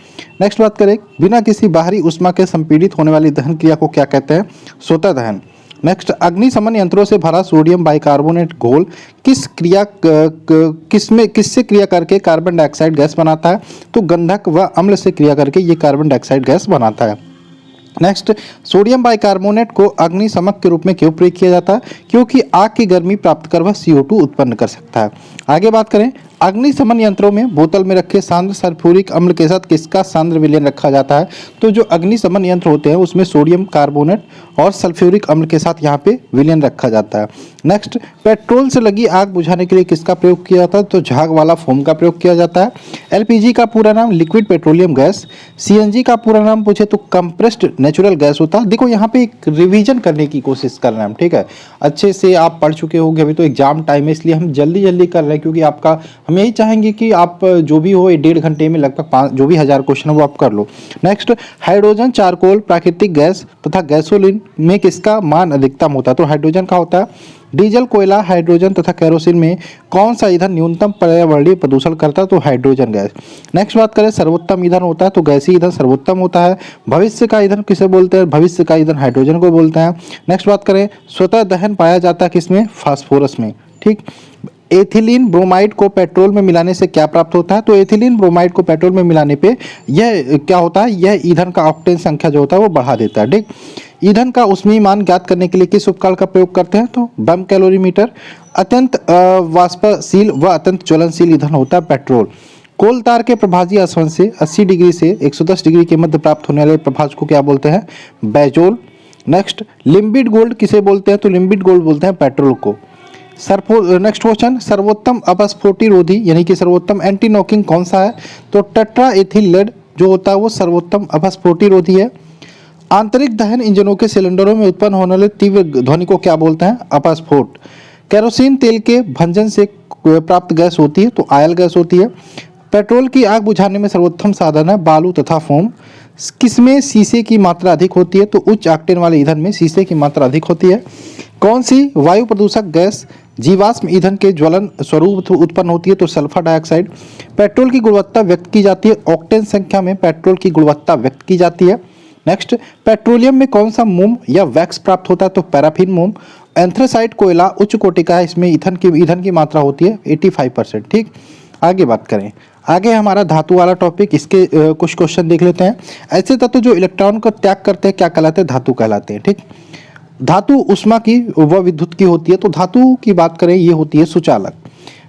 नेक्स्ट बात करें बिना किसी बाहरी उष्मा के संपीड़ित होने वाली दहन क्रिया को क्या कहते हैं, स्वतः दहन। नेक्स्ट, अग्निशमन यंत्रों से भरा सोडियम बाइकार्बोनेट घोल किससे क्रिया करके कार्बन डाइऑक्साइड गैस बनाता है, तो गंधक व अम्ल से क्रिया करके ये कार्बन डाइऑक्साइड गैस बनाता है। नेक्स्ट, सोडियम बाइकार्बोनेट को अग्निशमक के रूप में क्यों प्रयोग किया जाता है, क्योंकि आग की गर्मी प्राप्त कर वह CO2 उत्पन्न कर सकता है। आगे बात करें अग्निशमन यंत्रों में बोतल में रखे सांद्र सल्फ्यूरिक अम्ल के साथ किसका सांद्र विलयन रखा जाता है, तो जो अग्निशमन यंत्र होते हैं उसमें सोडियम कार्बोनेट और सल्फ्यूरिक अम्ल के साथ यहाँ पे विलयन रखा जाता है। नेक्स्ट, पेट्रोल से लगी आग बुझाने के लिए किसका प्रयोग किया जाता है, तो झाग वाला फोम का प्रयोग किया जाता है। एलपीजी का पूरा नाम लिक्विड पेट्रोलियम गैस। सीएनजी का पूरा नाम पूछे तो कंप्रेस्ड नेचुरल गैस होता है। देखो यहाँ पे एक रिवीजन करने की कोशिश कर रहे हैं हम, ठीक है, अच्छे से आप पढ़ चुके होंगे, अभी तो एग्जाम टाइम है इसलिए हम जल्दी जल्दी कर रहे हैं, क्योंकि आपका हम यही चाहेंगे कि आप जो भी हो 1.5 घंटे में लगभग जो भी 1000 क्वेश्चन है वो आप कर लो। नेक्स्ट, हाइड्रोजन, चारकोल, प्राकृतिक गैस तथा गैसोलीन में किसका मान अधिकतम होता है, तो हाइड्रोजन का होता है। डीजल, कोयला, हाइड्रोजन तथा केरोसिन में कौन सा ईंधन न्यूनतम पर्यावरणीय प्रदूषण करता है, तो हाइड्रोजन गैस। नेक्स्ट बात करें सर्वोत्तम ईंधन होता है, तो गैसीय ईंधन सर्वोत्तम होता है। भविष्य का ईंधन किसे बोलते हैं, भविष्य का ईंधन हाइड्रोजन को बोलते हैं। नेक्स्ट बात करें स्वतः दहन पाया जाता है किसमें, फास्फोरस में। ठीक, एथिलीन ब्रोमाइड को पेट्रोल में मिलाने से क्या प्राप्त होता है, तो एथिलीन ब्रोमाइड को पेट्रोल में मिलाने पे यह क्या होता है, यह ईंधन का ऑक्टेन संख्या जो होता है वो बढ़ा देता है। ठीक, ईंधन का ऊष्मीय मान ज्ञात करने के लिए किस उपकरण का प्रयोग करते हैं, तो बम कैलोरीमीटर। अत्यंत वाष्पशील व अत्यंत ज्वलनशील ईंधन होता है पेट्रोल। कोल तार के प्रभाजी आसवन से 80 डिग्री से 110 डिग्री के मध्य प्राप्त होने वाले प्रभाज को क्या बोलते हैं, बेजोल। नेक्स्ट, लिम्बिड गोल्ड किसे बोलते हैं, तो लिम्बिड गोल्ड बोलते हैं पेट्रोल को। नेक्स्ट क्वेश्चन, सर्वोत्तम अपस्फोटिरोधी यानी कि सर्वोत्तम एंटी नॉकिंग कौन सा है, तो टेट्रा एथिल लेड जो होता है वो सर्वोत्तम अपस्फोटिरोधी है। आंतरिक दहन इंजनों के सिलेंडरों में उत्पन्न होने वाले तीव्र ध्वनि को क्या बोलते हैं, अपस्फोट। केरोसिन तेल के भंजन से प्राप्त गैस होती है, तो आयल गैस होती है। पेट्रोल की आग बुझाने में सर्वोत्तम साधन है बालू तथा फोम। किसमें शीशे की मात्रा अधिक होती है, तो उच्च ऑक्टेन वाले ईंधन में शीशे की मात्रा अधिक होती है। कौन सी वायु प्रदूषक गैस जीवाश्म ईंधन के ज्वलन स्वरूप उत्पन्न होती है, तो सल्फर डाइऑक्साइड। पेट्रोल की गुणवत्ता व्यक्त की जाती है ऑक्टेन संख्या में, पेट्रोल की गुणवत्ता व्यक्त की जाती है। नेक्स्ट, पेट्रोलियम में कौन सा मोम या वैक्स प्राप्त होता है, तो पैराफिन मोम। एंथ्रासाइट कोयला उच्च कोटि का है, इसमें ईंधन की मात्रा होती है 85%। ठीक, आगे बात करें, आगे हमारा धातु वाला टॉपिक, इसके कुछ क्वेश्चन देख लेते हैं। ऐसे तत्व जो इलेक्ट्रॉन का त्याग करते हैं क्या कहलाते हैं, धातु कहलाते हैं। ठीक, धातु उष्मा की व विद्युत की होती है, तो धातु की बात करें ये होती है सुचालक।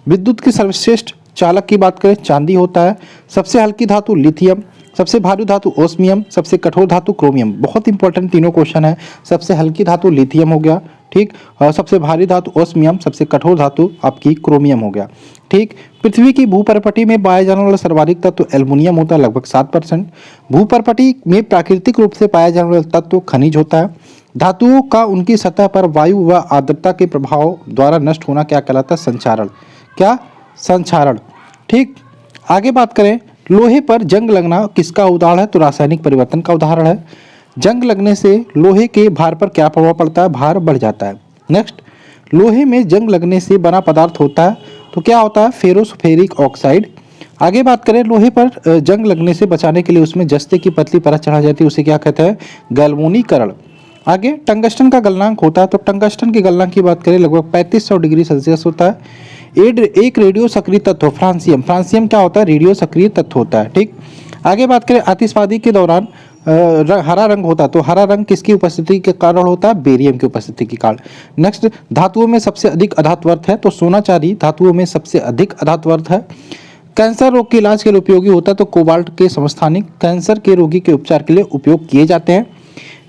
विद्युत की सर्वश्रेष्ठ चालक की बात करें चांदी होता है। सबसे हल्की धातु लिथियम, सबसे भारी धातु ओस्मियम, सबसे कठोर धातु क्रोमियम। बहुत इंपॉर्टेंट तीनों क्वेश्चन है। सबसे हल्की धातु लिथियम हो गया, ठीक, और सबसे भारी धातु ओस्मियम, सबसे कठोर धातु आपकी क्रोमियम हो गया। ठीक, पृथ्वी की भूपर्पटी में पाया जाने वाला सर्वाधिक तत्व एल्युमिनियम होता है, लगभग 7%। भूपर्पटी में प्राकृतिक रूप से पाया जाने वाला तत्व खनिज होता है। धातुओं का उनकी सतह पर वायु व आर्द्रता के प्रभाव द्वारा नष्ट होना क्या कहलाता है, संक्षारण। क्या, संक्षारण। ठीक, आगे बात करें, लोहे पर जंग लगना किसका उदाहरण है, तो रासायनिक परिवर्तन का उदाहरण है। जंग लगने से लोहे के भार पर क्या प्रभाव पड़ता है, भार बढ़ जाता है। नेक्स्ट, लोहे में जंग लगने से बना पदार्थ होता है, तो क्या होता है, फेरोसफेरिक ऑक्साइड। आगे बात करें, लोहे पर जंग लगने से बचाने के लिए उसमें जस्ते की पतली परत चढ़ा जाती है, उसे क्या कहते हैं, गैल्वेनीकरण। आगे टंगस्टन का गलनांक होता है, तो टंगस्टन के गलनांक की बात करें लगभग 3500 डिग्री सेल्सियस होता है। एक रेडियो सक्रिय तत्व फ्रांसियम, फ्रांसियम क्या होता है, रेडियो सक्रिय तत्व होता है। ठीक, आगे बात करें, आतिशबाजी के दौरान हरा रंग होता है तो हरा रंग किसकी उपस्थिति के कारण होता है? बेरियम की उपस्थिति के कारण। नेक्स्ट, धातुओं में सबसे अधिक अधात्वर्थ है तो सोना चांदी धातुओं में सबसे अधिक अधात्वर्थ है। कैंसर रोग के इलाज के लिए उपयोगी होता है तो कोबाल्ट के समस्थानिक कैंसर के रोगी के उपचार के लिए उपयोग किए जाते हैं।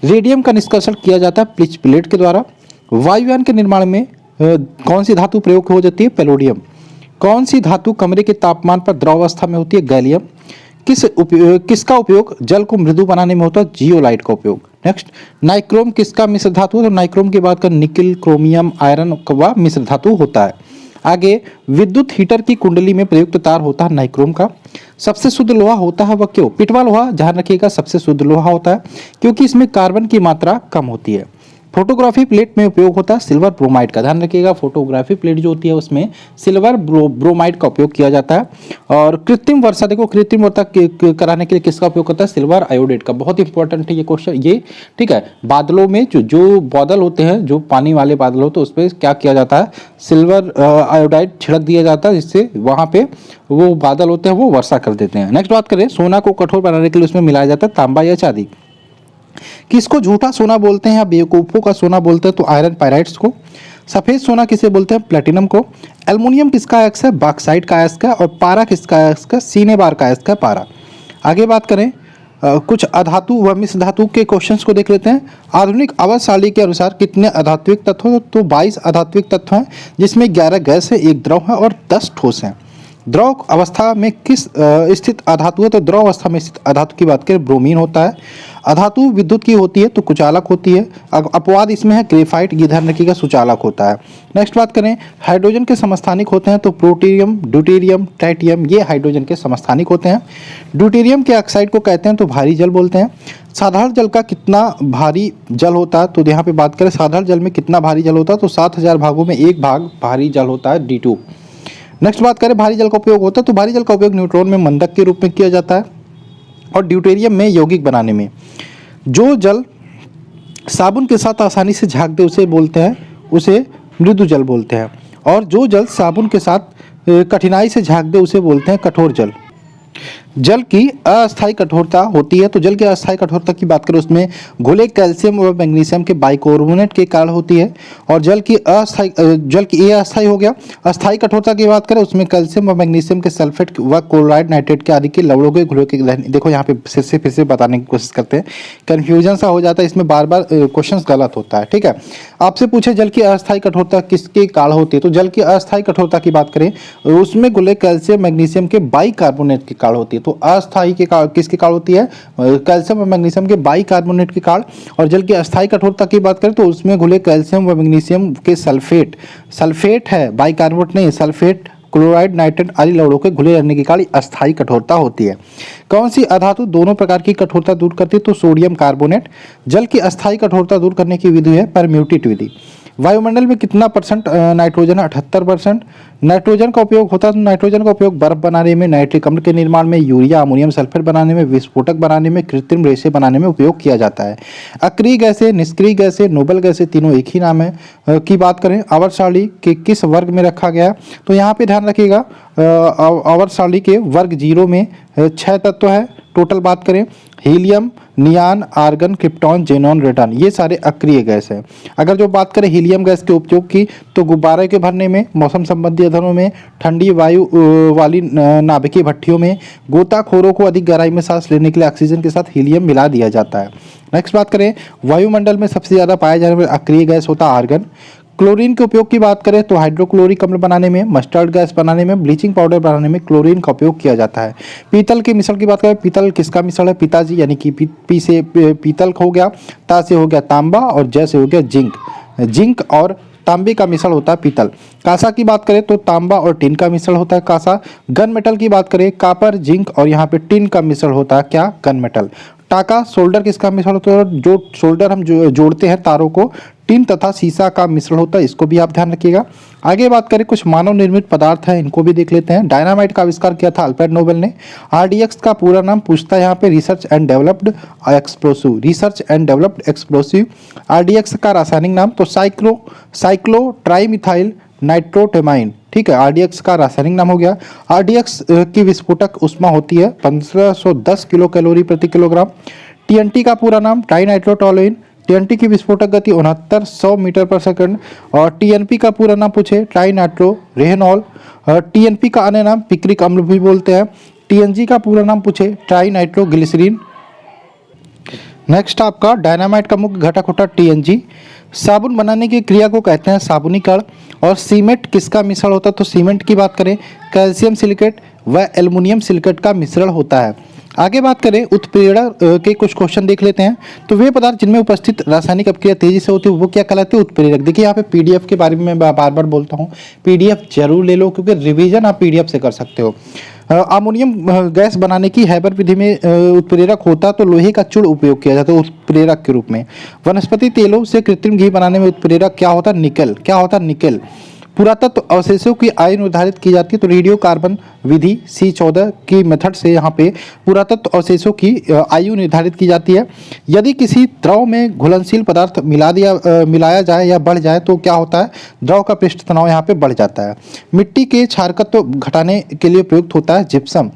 रेडियम का निष्कर्षण किया जाता है पिच प्लेट के द्वारा। वायुयान के निर्माण में कौन सी धातु प्रयोग हो जाती है? पैलोडियम। कौन सी धातु कमरे के तापमान पर द्रव अवस्था में होती है? गैलियम। किसका उपयोग जल को मृदु बनाने में होता है? जियोलाइट का उपयोग। नेक्स्ट, नाइक्रोम किसका मिश्र धातु है? तो नाइक्रोम की बात करें निकिल, क्रोमियम, आयरन का मिश्र धातु होता है। आगे, विद्युत हीटर की कुंडली में प्रयुक्त तार होता है नाइक्रोम का। सबसे शुद्ध लोहा होता है वह क्यों? पिटवा लोहा, ध्यान रखिएगा, सबसे शुद्ध लोहा होता है क्योंकि इसमें कार्बन की मात्रा कम होती है। फोटोग्राफी प्लेट में उपयोग होता है सिल्वर ब्रोमाइड का, ध्यान रखिएगा, फोटोग्राफी प्लेट जो होती है उसमें सिल्वर ब्रोमाइड का उपयोग किया जाता है। और कृत्रिम वर्षा, देखो कृत्रिम वर्षा कराने के लिए किसका उपयोग होता है? सिल्वर आयोडेट का। बहुत इंपॉर्टेंट है ये क्वेश्चन ये, ठीक है। बादलों में जो बादल होते हैं, जो पानी वाले बादल होते हैं, उस पर क्या किया जाता है? सिल्वर आयोडाइड छिड़क दिया जाता है, जिससे वहाँ पे वो बादल होते हैं वो वर्षा कर देते हैं। नेक्स्ट बात करें, सोना को कठोर बनाने के लिए उसमें मिलाया जाता है तांबा या चांदी। किसको झूठा सोना बोलते हैं या बेवकूफ़ों का सोना बोलते हैं? तो आयरन पायराइट्स को। सफ़ेद सोना किसे बोलते हैं? प्लेटिनम को। एल्युमिनियम किसका अयस्क है? बॉक्साइट का अयस्क है। और पारा किसका अयस्क है? सीनेबार का अयस्क है पारा। आगे बात करें कुछ अधातु व मिश्र धातु के क्वेश्चंस को देख लेते हैं। आधुनिक आवर्त सारणी के अनुसार कितने अधात्विक तत्व हैं? तो 22 अधात्विक तत्व हैं, जिसमें 11 गैस है, 1 द्रव है और 10 ठोस हैं। द्रव अवस्था में किस स्थित अधातु है? तो द्रव अवस्था में स्थित अधातु की बात करें ब्रोमीन होता है। अधातु विद्युत की होती है तो कुचालक होती है। अपवाद इसमें है ग्रेफाइट, ये ध्यान रखिएगा, सुचालक होता है। नेक्स्ट बात करें, हाइड्रोजन के समस्थानिक होते हैं तो प्रोटीरियम, ड्यूटेरियम, ट्राइटियम, ये हाइड्रोजन के समस्थानिक होते हैं। ड्यूटेरियम के ऑक्साइड को कहते हैं तो भारी जल बोलते हैं। साधारण जल का कितना भारी जल होता है? तो यहाँ पे बात करें साधारण जल में कितना भारी जल होता है? तो 7000 भागों में 1 भाग भारी जल होता है, D2। नेक्स्ट बात करें भारी जल का उपयोग होता है तो भारी जल का उपयोग न्यूट्रॉन में मंदक के रूप में किया जाता है और ड्यूटेरियम में यौगिक बनाने में। जो जल साबुन के साथ आसानी से झाग दे उसे बोलते हैं, उसे मृदु जल बोलते हैं। और जो जल साबुन के साथ कठिनाई से झाग दे उसे बोलते हैं कठोर जल। जल की अस्थायी कठोरता होती है तो जल की अस्थायी कठोरता की बात करें उसमें घुले कैल्शियम और मैग्नीशियम के बाइकार्बोनेट के कारण होती है। और जल की ये अस्थायी हो गया। अस्थायी कठोरता की बात करें उसमें कैल्शियम और मैग्नीशियम के सल्फेट व क्लोराइड, नाइट्रेट के आदि के लवणों के घुलों के, देखो यहाँ पे फिर से बताने की कोशिश करते हैं, कन्फ्यूजन सा हो जाता है, इसमें बार बार क्वेश्चन गलत होता है, ठीक है। आपसे पूछे जल की अस्थायी कठोरता किसके कारण होती है? तो जल की अस्थायी कठोरता की बात करें उसमें घुले कैल्शियम मैग्नीशियम के बाइकार्बोनेट के कारण होती है। तो अस्थायी के कारण किसके कारण होती है? कैल्शियम और मैग्नीशियम के बाइकार्बोनेट के कारण। और जल की अस्थायी कठोरता की बात करें तो उसमें घुले कैल्शियम व मैग्नीशियम के सल्फेट है, बाइकार्बोनेट नहीं, सल्फेट, क्लोराइड, नाइट्रेट आदि लवणों के घुले रहने के कारण अस्थायी कठोरता होती है। कौन सी अधातु दोनों प्रकार की कठोरता दूर करती है? तो सोडियम कार्बोनेट। जल की अस्थायी कठोरता दूर करने की विधि है परम्यूटेट विधि। वायुमंडल में कितना परसेंट नाइट्रोजन है? 78%। नाइट्रोजन का उपयोग होता है तो नाइट्रोजन का उपयोग बर्फ बनाने में, नाइट्रिक अम्ल के निर्माण में, यूरिया अमोनियम सल्फेट बनाने में, विस्फोटक बनाने में, कृत्रिम रेशे बनाने में उपयोग किया जाता है। अक्रिय गैसें, निष्क्रिय गैसें, नोबल गैसें, तीनों एक ही नाम है। की बात करें आवर्त सारणी के किस वर्ग में रखा गया है? तो यहाँ पे ध्यान रखिएगा आवर्त सारणी के वर्ग 0 में 6 तत्व है। टोटल बात करें helium, neon, argon, krypton, xenon, radon, ये सारे अक्रिय गैस हैं। अगर जो बात करें हीलियम गैस के उपयोग की तो गुब्बारे के भरने में, मौसम संबंधी अध्ययनों में, ठंडी वायु वाली नाभिकीय भट्टियों में, गोताखोरों को अधिक गहराई में सांस लेने के लिए ऑक्सीजन के साथ हीलियम मिला दिया जाता है। नेक्स्ट बात करें वायुमंडल में सबसे ज़्यादा पाया जाने वाला अक्रिय गैस होता है आर्गन। क्लोरीन के उपयोग की बात करें तो हाइड्रोक्लोरिक अम्ल बनाने में, मस्टर्ड गैस बनाने में, ब्लीचिंग पाउडर बनाने में क्लोरीन का उपयोग किया जाता है। पीतल के मिश्रण की बात करें, पीतल किसका मिश्रण है? पिताजी, यानी कि पी से पीतल हो गया, ता से हो गया तांबा और जय से हो गया जिंक। जिंक और तांबे का मिश्रण होता है पीतल। कांसा की बात करें तो तांबा और टिन का मिश्रण होता है कांसा। गन मेटल की बात करें कापर, जिंक और यहाँ पे टिन का मिश्रण होता है क्या? Gun metal. टाका सोल्डर किसका मिश्रण होता है? जो सोल्डर हम जोड़ते हैं तारों को, टिन तथा सीसा का मिश्रण होता है, इसको भी आप ध्यान रखिएगा। आगे बात करें कुछ मानव निर्मित पदार्थ हैं, इनको भी देख लेते हैं। डायनामाइट का आविष्कार किया था अल्फ्रेड नोबेल ने। RDX का पूरा नाम पूछता है यहाँ पे, research and developed explosive, research and developed explosive. RDX का रासायनिक नाम तो साइक्लो ट्राइमिथाइल नाइट्रोटेमाइन, ठीक है, RDX का रासायनिक नाम हो गया। RDX की विस्फोटक ऊष्मा होती है 1510 किलो कैलोरी प्रति किलोग्राम। टीएनटी का पूरा नाम ट्राइनाइट्रोटोलुइन। टीएनटी की विस्फोटक गति 6900 मीटर पर सेकंड। और टीएनपी का पूरा नाम पूछे ट्राइनाइट्रो रेनॉल। टीएनपी का अन्य नाम पिक्रिक अम्ल भी बोलते हैं। टीएनजी का पूरा नाम पूछे ट्राइनाइट्रोग्लिसरीन। नेक्स्ट आपका डायनामाइट का मुख्य घटक होता है टीएनजी। साबुन बनाने की क्रिया को कहते हैं साबुनीकरण। और सीमेंट किसका मिश्रण होता है, तो सीमेंट की बात करें कैल्शियम सिलिकेट व एल्युमिनियम सिलिकेट का मिश्रण होता है। आगे बात करें उत्प्रेरक के कुछ क्वेश्चन देख लेते हैं। तो वे पदार्थ जिनमें उपस्थित रासायनिक अपक्रिया तेजी से होती है वो क्या कहलाते हैं, उत्प्रेरक। देखिए यहाँ पे पीडीएफ के बारे में मैं बार बार बोलता हूँ, पीडीएफ जरूर ले लो क्योंकि रिवीजन आप पीडीएफ से कर सकते हो। अमोनियम गैस बनाने की हैबर विधि में उत्प्रेरक होता तो लोहे का चूड़ उपयोग किया जाता है उत्प्रेरक के रूप में। वनस्पति तेलों से कृत्रिम घी बनाने में उत्प्रेरक क्या होता है, निकल। क्या होता है, निकल। पुरातत्व अवशेषों की आयु निर्धारित की जाती है तो रेडियो कार्बन विधि C14 की मेथड से यहाँ पे पुरातत्व अवशेषों की आयु निर्धारित की जाती है। यदि किसी द्रव में घुलनशील पदार्थ मिलाया जाए या बढ़ जाए तो क्या होता है, द्रव का पृष्ठ तनाव यहाँ पे बढ़ जाता है। मिट्टी के क्षारकत्व घटाने के लिए प्रयुक्त होता है जिप्सम।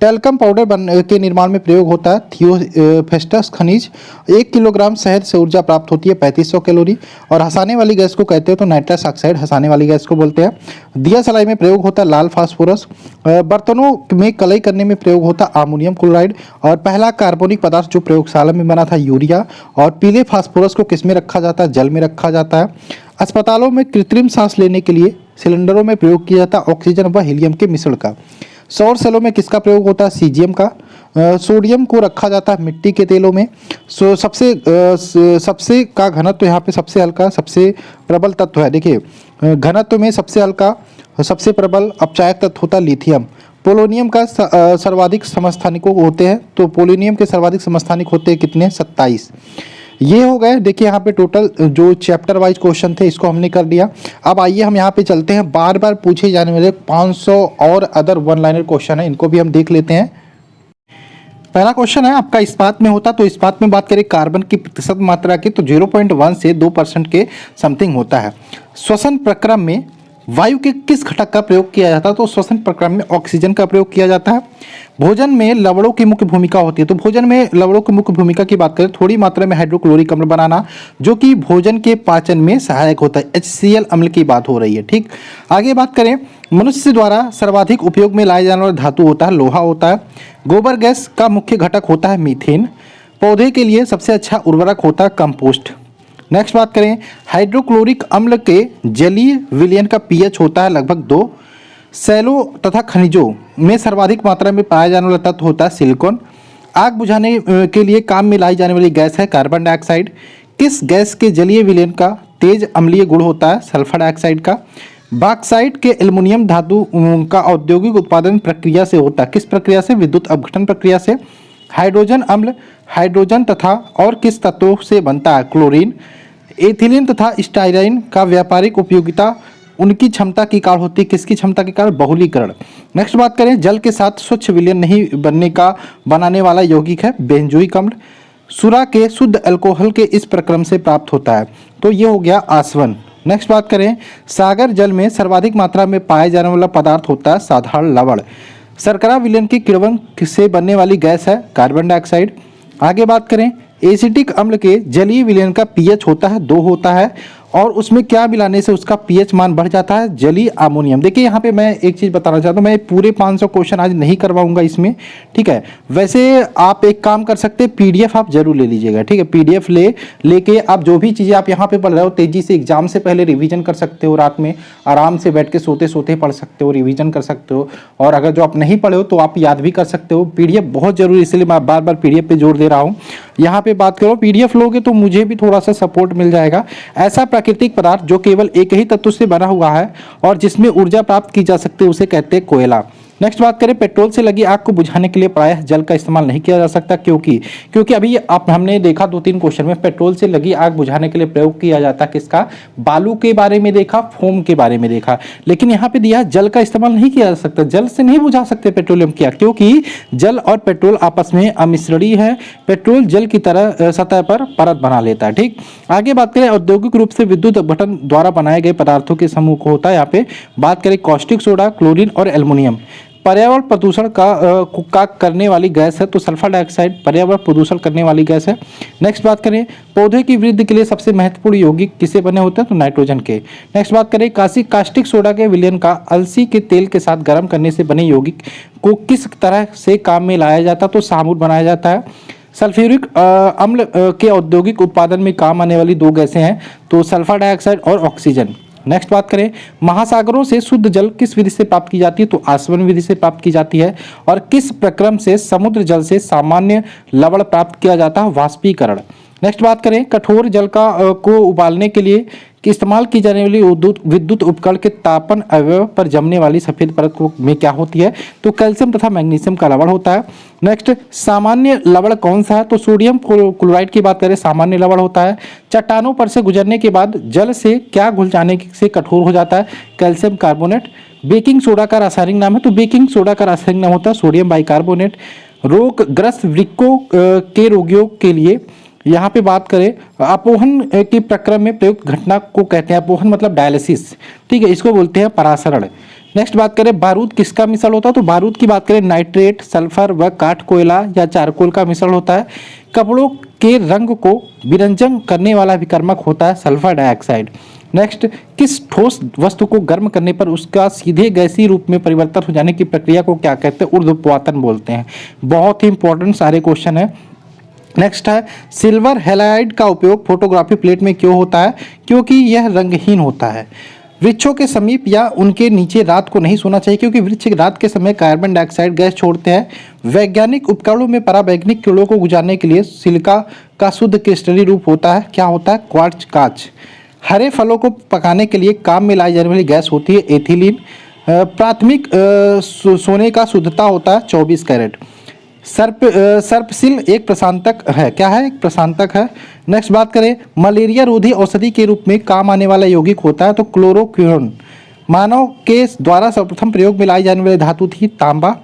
टेल्कम पाउडर के निर्माण में प्रयोग होता है थियोफेस्टस खनिज। 1 किलोग्राम शहद से ऊर्जा प्राप्त होती है 3500 कैलोरी। और हंसाने वाली गैस को कहते हो तो नाइट्रस ऑक्साइड हंसाने वाली गैस को बोलते हैं। दिया सलाई में प्रयोग होता है लाल फास्फोरस। बर्तनों में कलई करने में प्रयोग होता है अमोनियम क्लोराइड। और पहला कार्बनिक पदार्थ जो प्रयोगशाला में बना था यूरिया। और पीले फास्फोरस को किस में रखा जाता है, जल में रखा जाता है। अस्पतालों में कृत्रिम सांस लेने के लिए सिलेंडरों में प्रयोग किया जाता है ऑक्सीजन व हीलियम के मिश्रण का। सौर सेलों में किसका प्रयोग होता है, सीजियम का। सोडियम को रखा जाता है मिट्टी के तेलों में। सबसे का घनत्व तो यहाँ पे सबसे हल्का सबसे प्रबल तत्व है। देखिए घनत्व में सबसे हल्का सबसे प्रबल अपचायक तत्व होता है लिथियम। पोलोनियम का सर्वाधिक समस्थानिक होते हैं तो पोलोनियम के सर्वाधिक समस्थानिक होते हैं कितने, 27। ये हो गए। देखिए यहाँ पे टोटल जो चैप्टर वाइज क्वेश्चन थे इसको हमने कर लिया। अब आइए हम यहाँ पे चलते हैं, बार बार पूछे जाने वाले 500 और अदर वन लाइनर क्वेश्चन है, इनको भी हम देख लेते हैं। पहला क्वेश्चन है आपका इस्पात में होता, तो इस्पात में बात करें कार्बन की प्रतिशत मात्रा की तो 0.1 से 2% के समथिंग होता है। श्वसन प्रक्रम में वायु के किस घटक का प्रयोग किया जाता है, तो श्वसन प्रक्रम में ऑक्सीजन का प्रयोग किया जाता है। भोजन में लवणों की मुख्य भूमिका होती है, तो भोजन में लवणों की मुख्य भूमिका की बात करें थोड़ी मात्रा में हाइड्रोक्लोरिक अम्ल बनाना जो कि भोजन के पाचन में सहायक होता है, HCl अम्ल की बात हो रही है। ठीक, आगे बात करें मनुष्य द्वारा सर्वाधिक उपयोग में लाए जाने वाला धातु होता है लोहा होता है। गोबर गैस का मुख्य घटक होता है मीथेन। पौधे के लिए सबसे अच्छा उर्वरक होता है कंपोस्ट। नेक्स्ट बात करें हाइड्रोक्लोरिक अम्ल के जलीय विलयन का पीएच होता है लगभग 2। सैलों तथा खनिजों में सर्वाधिक मात्रा में पाया जाने वाला तत्व होता है सिलिकॉन। आग बुझाने के लिए काम में लाई जाने वाली गैस है कार्बन डाइऑक्साइड। किस गैस के जलीय विलयन का तेज अम्लीय गुण होता है, सल्फर डाइऑक्साइड का। बॉक्साइट के एल्युमिनियम धातु का औद्योगिक उत्पादन प्रक्रिया से होता है, किस प्रक्रिया से, विद्युत अपघटन प्रक्रिया से। हाइड्रोजन अम्ल हाइड्रोजन तथा और किस तत्वों से बनता है, क्लोरीन। एथिलीन तथा स्टाइराइन का व्यापारिक उपयोगिता उनकी क्षमता की कारण होती है, किसकी क्षमता के कारण, बहुलीकरण। नेक्स्ट बात करें जल के साथ स्वच्छ विलयन नहीं बनाने वाला यौगिक है बेंजोइक अम्ल। सुरा के शुद्ध अल्कोहल के इस प्रक्रम से प्राप्त होता है, तो ये हो गया आसवन। नेक्स्ट बात करें सागर जल में सर्वाधिक मात्रा में पाए जाने वाला पदार्थ होता है साधारण लवण। शर्करा विलयन की किण्वन से बनने वाली गैस है कार्बन डाइऑक्साइड। आगे बात करें एसिटिक अम्ल के जलीय विलयन का पीएच होता है 2 होता है और उसमें क्या मिलाने से उसका पीएच मान बढ़ जाता है, जलीय अमोनियम। देखिए यहाँ पे मैं एक चीज़ बताना चाहता हूँ, मैं पूरे 500 क्वेश्चन आज नहीं करवाऊंगा इसमें, ठीक है। वैसे आप एक काम कर सकते हैं, पीडीएफ आप जरूर ले लीजिएगा, ठीक है। पीडीएफ लेके आप जो भी चीज़ें आप यहाँ पे पढ़ रहे हो तेजी से एग्जाम से पहले रिविजन कर सकते हो, रात में आराम से बैठ के सोते सोते पढ़ सकते हो, रिविजन कर सकते हो। और अगर जो आप नहीं पढ़े हो तो आप याद भी कर सकते हो। पीडीएफ बहुत जरूरी, इसलिए मैं बार बार पीडीएफ पे जोर दे रहा हूँ। यहाँ पे बात करो पीडीएफ लोगे तो मुझे भी थोड़ा सा सपोर्ट मिल जाएगा। ऐसा प्राकृतिक पदार्थ जो केवल एक ही तत्व से बना हुआ है और जिसमें ऊर्जा प्राप्त की जा सकती है उसे कहते हैं कोयला। नेक्स्ट बात करें पेट्रोल से लगी आग को बुझाने के लिए प्रायः जल का इस्तेमाल नहीं किया जा सकता, क्योंकि अभी आप हमने देखा 2-3 क्वेश्चन में पेट्रोल से लगी आग बुझाने के लिए प्रयोग किया जाता है किसका, बालू के बारे में देखा, फोम के बारे में देखा, लेकिन यहाँ पे दिया जल का इस्तेमाल नहीं किया जा सकता। जल से नहीं बुझा सकते पेट्रोलियम की आग, क्योंकि जल और पेट्रोल आपस में अमिश्रणीय है। पेट्रोल जल की तरह सतह पर परत बना लेता है, ठीक। आगे बात करें औद्योगिक रूप से विद्युत अपघटन द्वारा बनाए गए पदार्थों के समूह को होता है यहाँ पे बात करें कॉस्टिक सोडा, क्लोरीन और एल्युमिनियम। पर्यावरण प्रदूषण का करने वाली गैस है, तो सल्फर डाइऑक्साइड पर्यावरण प्रदूषण करने वाली गैस है। नेक्स्ट बात करें, पौधे की वृद्धि के लिए सबसे महत्वपूर्ण यौगिक किसे बने होते हैं, तो नाइट्रोजन के। नेक्स्ट बात करें, कास्टिक सोडा के विलयन का अलसी के तेल के साथ गर्म करने से बने यौगिक को किस तरह से काम में लाया जाता है, तो साबुन बनाया जाता है। सल्फ्यूरिक अम्ल के औद्योगिक उत्पादन में काम आने वाली दो गैसें हैं, तो सल्फर डाइऑक्साइड और ऑक्सीजन। नेक्स्ट बात करें, महासागरों से शुद्ध जल किस विधि से प्राप्त की जाती है, तो आसवन विधि से प्राप्त की जाती है। और किस प्रक्रम से समुद्र जल से सामान्य लवण प्राप्त किया जाता है, वाष्पीकरण। नेक्स्ट बात करें, कठोर जल को उबालने के लिए इस्तेमाल की जाने वाली विद्युत उपकरण के तापन अवयव पर जमने वाली सफेद परत में क्या होती है, तो कैल्शियम तथा मैग्नीशियम का लवण होता है। नेक्स्ट, सामान्य लवण कौन सा है, तो सोडियम क्लोराइड की बात करें सामान्य लवण होता है। चट्टानों पर से गुजरने के बाद जल से क्या घुल जाने से कठोर हो जाता है, कैल्शियम कार्बोनेट। बेकिंग सोडा का रासायनिक नाम है, तो बेकिंग सोडा का रासायनिक नाम होता है सोडियम बाइकार्बोनेट। रोगग्रस्त वृक्कों के रोगियों के लिए यहाँ पे बात करें, अपोहन के प्रक्रम में प्रयुक्त घटना को कहते हैं, अपोहन मतलब डायलिसिस, ठीक है, इसको बोलते हैं परासरण। नेक्स्ट बात करें, बारूद किसका मिश्रण होता है, तो बारूद की बात करें नाइट्रेट, सल्फर व काठ कोयला या चारकोल का मिश्रण होता है। कपड़ों के रंग को विरंजन करने वाला विकर्मक होता है सल्फर डाइऑक्साइड। नेक्स्ट, किस ठोस वस्तु को गर्म करने पर उसका सीधे गैसीय रूप में परिवर्तन हो जाने की प्रक्रिया को क्या कहते हैं, ऊर्ध्वपातन बोलते हैं। बहुत ही इंपॉर्टेंट सारे क्वेश्चन है। नेक्स्ट है, सिल्वर हैलाइड का उपयोग फोटोग्राफी प्लेट में क्यों होता है, क्योंकि यह रंगहीन होता है। वृक्षों के समीप या उनके नीचे रात को नहीं सोना चाहिए, क्योंकि वृक्ष रात के समय कार्बन डाइऑक्साइड गैस छोड़ते हैं। वैज्ञानिक उपकरणों में परावैज्ञानिक किरणों को गुजारने के लिए सिलिका का शुद्ध क्रिस्टलीय रूप होता है, क्या होता है, क्वार्ट्ज कांच। हरे फलों को पकाने के लिए काम में लाई जाने वाली गैस होती है एथिलीन। प्राथमिक सोने का शुद्धता होता है 24 कैरेट। सर्पसिल एक प्रशांतक है, क्या है, एक प्रशांतक है। नेक्स्ट बात करें, मलेरिया रोधी औषधि के रूप में काम आने वाला यौगिक होता है, तो क्लोरोक्विनोन। मानव के द्वारा सर्वप्रथम प्रयोग में लाई जाने वाली धातु थी तांबा।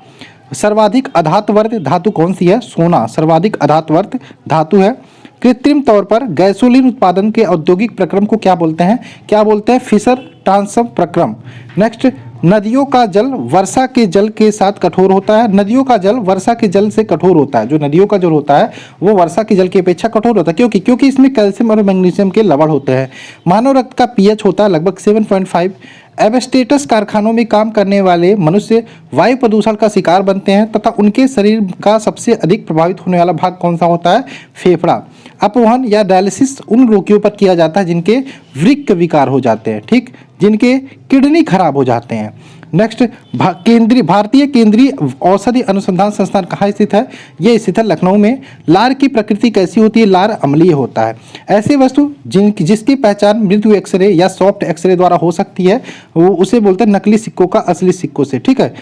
सर्वाधिक अधातवर्त धातु कौन सी है, सोना सर्वाधिक अधातवर्त धातु है। कृत्रिम तौर पर गैसोलीन उत्पादन के औद्योगिक प्रक्रम को क्या बोलते हैं, क्या बोलते हैं, फिशर ट्रांसम प्रक्रम। नेक्स्ट, नदियों का जल वर्षा के जल के साथ कठोर होता है। नदियों का जल वर्षा के जल से कठोर होता है, जो नदियों का जल होता है वो वर्षा के जल की अपेक्षा कठोर होता है, क्योंकि इसमें कैल्शियम और मैग्नीशियम के लवण होते हैं। मानव रक्त का पीएच होता है लगभग 7.5। एबस्टेटस कारखानों में काम करने वाले मनुष्य वायु प्रदूषण का शिकार बनते हैं तथा उनके शरीर का सबसे अधिक प्रभावित होने वाला भाग कौन सा होता है, फेफड़ा। अपवहन या डायलिसिस उन रोगियों पर किया जाता है जिनके वृक्क विकार हो जाते हैं, ठीक, जिनके किडनी खराब हो जाते हैं। नेक्स्ट, भारतीय केंद्रीय औषधि अनुसंधान संस्थान कहाँ स्थित है, ये स्थित है लखनऊ में। लार की प्रकृति कैसी होती है, लार अम्लीय होता है। ऐसे वस्तु जिसकी पहचान मृदु एक्सरे या सॉफ्ट एक्सरे द्वारा हो सकती है, वो उसे बोलते हैं नकली सिक्कों का असली सिक्कों से, ठीक है,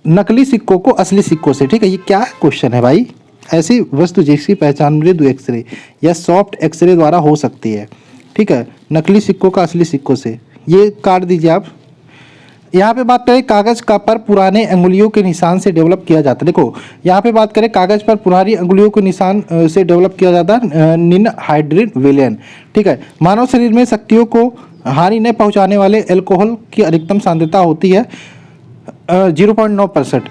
नकली सिक्कों को असली सिक्कों से, ठीक है। ये क्या क्वेश्चन है भाई, ऐसी वस्तु जिसकी पहचान मृदु एक्सरे या सॉफ्ट एक्सरे द्वारा हो सकती है, ठीक है, नकली सिक्कों का असली सिक्कों से, ये काट दीजिए आप। यहाँ पे बात करें कागज का पर पुराने अंगुलियों के निशान से डेवलप किया जाता है। देखो यहाँ पे बात करें कागज पर पुरानी अंगुलियों के निशान से डेवलप किया जाता है निनहाइड्रिन विलयन, ठीक है। मानव शरीर में शक्तियों को हानि न पहुँचाने वाले एल्कोहल की अधिकतम सांद्रता होती है 0.9%।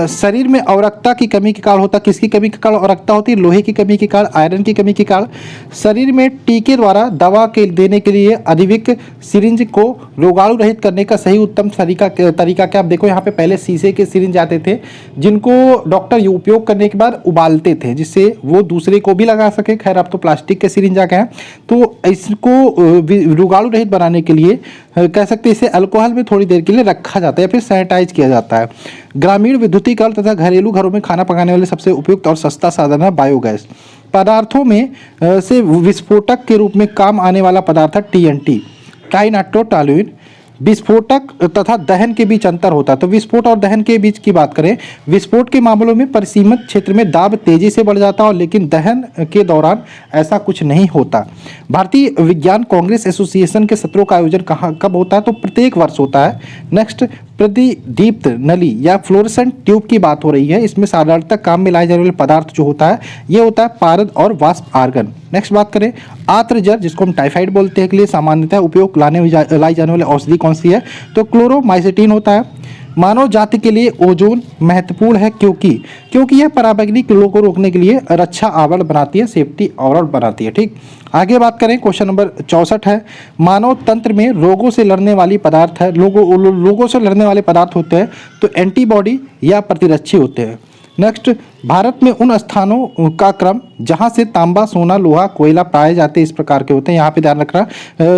शरीर में अवरक्ता की कमी के कारण होता है, किसकी कमी के कारण अवरक्ता होती है, लोहे की कमी के कारण, आयरन की कमी के कारण। शरीर में टीके द्वारा दवा के देने के लिए अधिक सिरिंज को रोगाणु रहित करने का सही उत्तम तरीका क्या, आप देखो यहाँ पे पहले शीशे के सिरिंज आते थे जिनको डॉक्टर उपयोग करने के बाद उबालते थे जिससे वो दूसरे को भी लगा सके। खैर अब तो प्लास्टिक के सिरिंज आ गए हैं, तो इसको रोगाणु रहित बनाने के लिए कह सकते हैं इसे अल्कोहल में थोड़ी देर के लिए रखा जाता है या फिर सैनिटाइज किया जाता है। ग्रामीण विद्युतीकरण तथा घरेलू घरों में खाना पकाने वाले सबसे उपयुक्त और सस्ता साधन है बायोगैस। पदार्थों में से विस्फोटक के रूप में काम आने वाला पदार्थ है TNT, ट्राइनाइट्रोटोलुएन। विस्फोटक तथा दहन के बीच अंतर होता है, तो विस्फोट और दहन के बीच की बात करें, विस्फोट के मामलों में परिसीमित क्षेत्र में दाब तेजी से बढ़ जाता है, लेकिन दहन के दौरान ऐसा कुछ नहीं होता। भारतीय विज्ञान कांग्रेस एसोसिएशन के सत्रों का आयोजन कब होता है, तो प्रत्येक वर्ष होता है। नेक्स्ट, प्रतिदीप्त नली या फ्लोरेसेंट ट्यूब की बात हो रही है। इसमें साधारणतः काम में लाए जाने वाले पदार्थ जो होता है ये होता है पारद और वाष्प आर्गन। नेक्स्ट बात करें आर्द्रजल जिसको हम टाइफाइड बोलते हैं के लिए सामान्यतः उपयोग लाई जाने वाली औषधि कौन सी है, तो क्लोरोमाइसिटिन होता है। मानव जाति के लिए ओजोन महत्वपूर्ण है क्योंकि यह पराबैंगनी किरणों को रोकने के लिए रक्षा आवरण बनाती है, सेफ्टी आवरण बनाती है। ठीक, आगे बात करें क्वेश्चन नंबर 64 है मानव तंत्र में रोगों से लड़ने वाली पदार्थ है, लोगों से लड़ने वाले पदार्थ होते हैं तो एंटीबॉडी या प्रतिरक्षी होते हैं। नेक्स्ट, भारत में उन स्थानों का क्रम जहां से तांबा, सोना, लोहा, कोयला पाए जाते हैं इस प्रकार के होते हैं। यहाँ पे ध्यान रखना,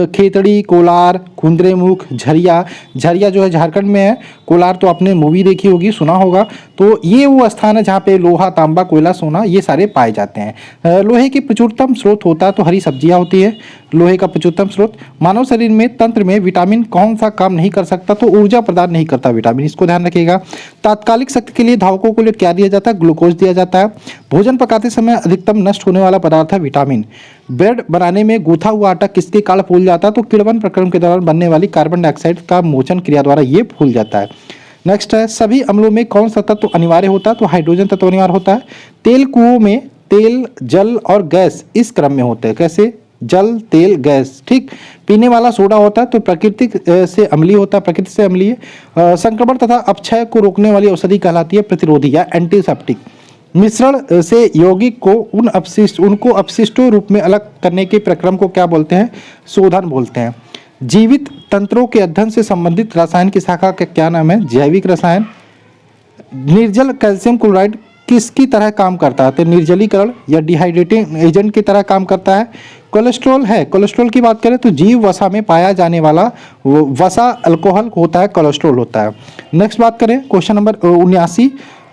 खेतड़ी, कोलार, कुंद्रेमुख, झरिया। झरिया जो है झारखंड में है, कोलार तो आपने मूवी देखी होगी, सुना होगा। तो ये वो स्थान है जहाँ पे लोहा, तांबा, कोयला, सोना ये सारे पाए जाते हैं। लोहे की प्रचुरतम स्रोत होता है तो हरी सब्जियाँ होती है लोहे का प्रचुरतम स्रोत। मानव शरीर में तंत्र में विटामिन कौन सा काम नहीं कर सकता, तो ऊर्जा प्रदान नहीं करता विटामिन, इसको ध्यान रखिएगा। तात्कालिक शक्ति के लिए धावकों को लिए क्या दिया जाता है, ग्लूकोज दिया जाता है। भोजन पकाते समय अधिकतम नष्ट होने वाला पदार्थ है विटामिन। ब्रेड बनाने में गूथा हुआ आटा किसके कारण फूल जाता है, तो किण्वन प्रक्रम के दौरान बनने वाली कार्बन डाइऑक्साइड का मोचन क्रिया द्वारा ये फूल जाता है। नेक्स्ट है सभी अम्लों में कौन सा तत्व अनिवार्य होता है, तो हाइड्रोजन तत्व अनिवार्य होता है। तेल कुओं में तेल, जल और गैस इस क्रम में होते हैं, कैसे, जल, तेल, गैस। ठीक, पीने वाला सोडा होता है तो प्रकृति से अम्लीय होता है, प्रकृति से अम्लीय। संक्रमण तथा अपक्षय को रोकने वाली औषधि कहलाती है प्रतिरोधी या एंटीसेप्टिक। मिश्रण से यौगिक को उनको अपशिष्टों रूप में अलग करने के प्रक्रम को क्या बोलते हैं, शोधन बोलते हैं। जीवित तंत्रों के अध्ययन से संबंधित रसायन की शाखा का क्या नाम है, जैविक रसायन। निर्जल कैल्शियम क्लोराइड किसकी तरह काम करता है, तो निर्जलीकरण या डिहाइड्रेटिंग एजेंट की तरह काम करता है। कोलेस्ट्रॉल है, कोलेस्ट्रॉल की बात करें तो जीव वसा में पाया जाने वाला वसा अल्कोहल होता है, कोलेस्ट्रॉल होता है। नेक्स्ट बात करें क्वेश्चन नंबर 79,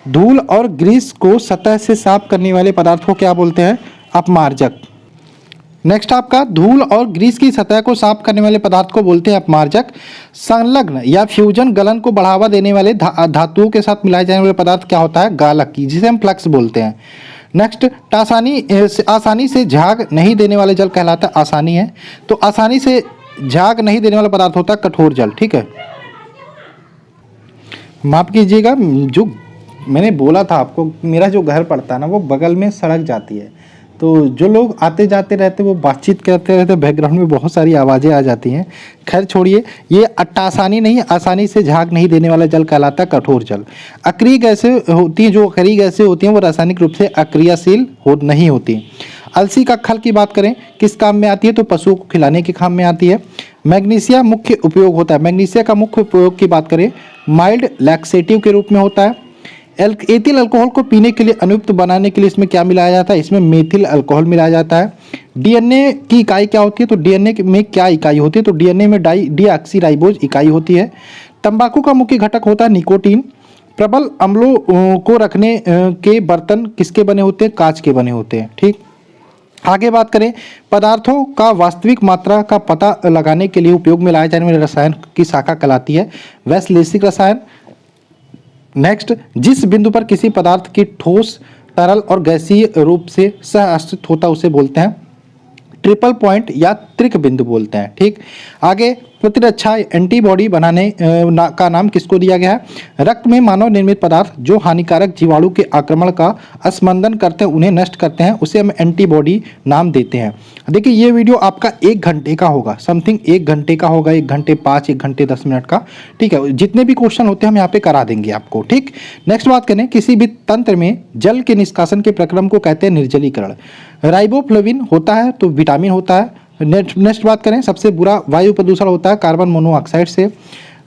धूल और ग्रीस को सतह से साफ करने वाले पदार्थ को क्या बोलते हैं, अपमार्जक। नेक्स्ट आपका धूल और ग्रीस की सतह को साफ करने वाले पदार्थ को बोलते हैं अपमार्जक। संलग्न या फ्यूजन गलन को बढ़ावा देने वाले धातुओं के साथ मिलाए जाने वाले पदार्थ क्या होता है, गालक की, जिसे हम फ्लक्स बोलते हैं। नेक्स्ट, आसानी से झाग नहीं देने वाले जल कहलाता है आसानी है, तो आसानी से झाग नहीं देने वाला पदार्थ होता है कठोर जल। ठीक है, माफ कीजिएगा, जो मैंने बोला था आपको, मेरा जो घर पड़ता है ना वो बगल में सड़क जाती है, तो जो लोग आते जाते रहते वो बातचीत करते रहते, बैकग्राउंड में बहुत सारी आवाज़ें आ जाती हैं। खैर छोड़िए, ये आसानी नहीं, आसानी से झाग नहीं देने वाला जल कहलाता है कठोर जल। अक्रिय गैसें होती हैं, जो अक्रिय गैसें होती हैं वो रासायनिक रूप से अक्रियाशील नहीं होती। अलसी का खल की बात करें किस काम में आती है, तो पशुओं को खिलाने के काम में आती है। मैग्नीशिया मुख्य उपयोग होता है, मैग्नीशिया का मुख्य उपयोग की बात करें माइल्ड लैक्सेटिव के रूप में होता है। एथिल अल्कोहल को पीने के लिए अनुयुक्त बनाने के लिए इसमें क्या मिलाया जाता है, इसमें मेथिल अल्कोहल मिलाया जाता है। डीएनए की इकाई क्या होती है, तो डीएनए में क्या इकाई होती है, तो डीएनए में डीऑक्सीराइबोज इकाई होती है। तंबाकू का मुख्य घटक होता है निकोटीन। प्रबल अम्लों को रखने के बर्तन किसके बने होते हैं, कांच के बने होते हैं। ठीक, आगे बात करें पदार्थों का वास्तविक मात्रा का पता लगाने के लिए उपयोग में लाए जाने वाले रसायन की शाखा कहलाती है वैश्लेषिक रसायन। नेक्स्ट, जिस बिंदु पर किसी पदार्थ की ठोस, तरल और गैसीय रूप से सह अस्तित्व होता है उसे बोलते हैं ट्रिपल पॉइंट या त्रिक बिंदु बोलते हैं। ठीक, आगे प्रतिरक्षा एंटीबॉडी बनाने का नाम किसको दिया गया है, रक्त में मानव निर्मित पदार्थ जो हानिकारक जीवाणु के आक्रमण का स्मंदन करते हैं, उन्हें नष्ट करते हैं, उसे हम एंटीबॉडी नाम देते हैं। देखिए ये वीडियो आपका 1 घंटे का होगा, समथिंग 1 घंटे का होगा, 1 घंटे 5, 1 घंटे 10 मिनट का। ठीक है, जितने भी क्वेश्चन होते हैं हम यहाँ पे करा देंगे आपको। ठीक, नेक्स्ट बात करें किसी भी तंत्र में जल के निष्कासन के प्रक्रम को कहते हैं निर्जलीकरण। राइबोफ्लेविन होता है तो विटामिन होता है। नेक्स्ट बात करें सबसे बुरा वायु प्रदूषण होता है कार्बन मोनोऑक्साइड से।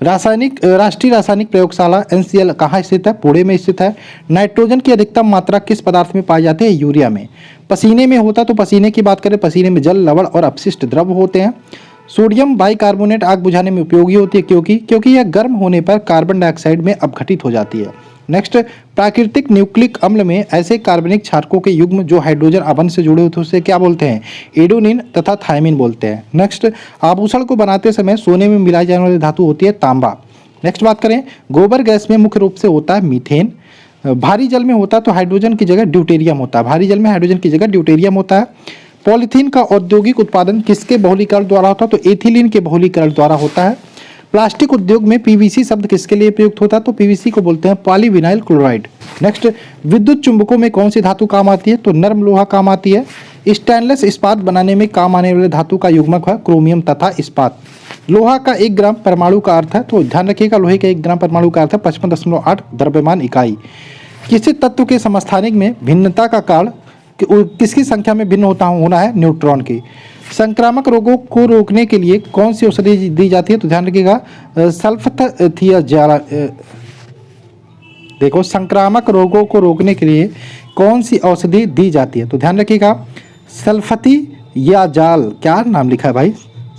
राष्ट्रीय रासायनिक प्रयोगशाला NCL कहाँ स्थित है, पुणे में स्थित है। नाइट्रोजन की अधिकतम मात्रा किस पदार्थ में पाई जाती है, यूरिया में। पसीने में होता तो पसीने की बात करें, पसीने में जल, लवण और अपशिष्ट द्रव होते हैं। सोडियम बाइकार्बोनेट आग बुझाने में उपयोगी होती है क्योंकि यह गर्म होने पर कार्बन डाइऑक्साइड में अपघटित हो जाती है। नेक्स्ट, प्राकृतिक न्यूक्लिक अम्ल में ऐसे कार्बनिक क्षारकों के युग्म जो हाइड्रोजन अवन से जुड़े होते हैं उसे क्या बोलते हैं, एडोनिन तथा थायमिन बोलते हैं। नेक्स्ट, आभूषण को बनाते समय सोने में मिलाई जाने वाली धातु होती है तांबा। नेक्स्ट बात करें गोबर गैस में मुख्य रूप से होता है मीथेन। भारी जल में होता है तो हाइड्रोजन की जगह ड्यूटेरियम होता है, भारी जल में हाइड्रोजन की जगह ड्यूटेरियम होता है। पॉलीथीन का औद्योगिक उत्पादन किसके बहुलीकरण द्वारा होता है, तो एथिलीन के बहुलीकरण द्वारा होता है। प्लास्टिक उद्योग में पीवीसी शब्द किसके लिए प्रयुक्त होता है? तो पीवीसी को बोलते हैं पॉलीविनाइल क्लोराइड। नेक्स्ट, विद्युत चुंबकों में कौन सी धातु काम आती है? तो नर्म लोहा काम आती है। स्टेनलेस इस्पात बनाने में काम आने वाले धातु का युग्मक है क्रोमियम तथा इस्पात। लोहा का 1 ग्राम परमाणु का अर्थ है, तो ध्यान रखिएगा लोहे का 1 ग्राम परमाणु का अर्थ है 55.8 द्रव्यमान इकाई। किसी तत्व के समस्थानिक में भिन्नता का कारण किसकी संख्या में भिन्न होना है? न्यूट्रॉन की। संक्रामक रोगों को रोकने के लिए कौन सी औषधि दी जाती है? तो ध्यान रखिएगा सल्फथियाजाल। देखो, संक्रामक रोगों को रोकने के लिए कौन सी औषधि दी जाती है? तो ध्यान रखिएगा सल्फथियाजाल। क्या नाम लिखा है भाई?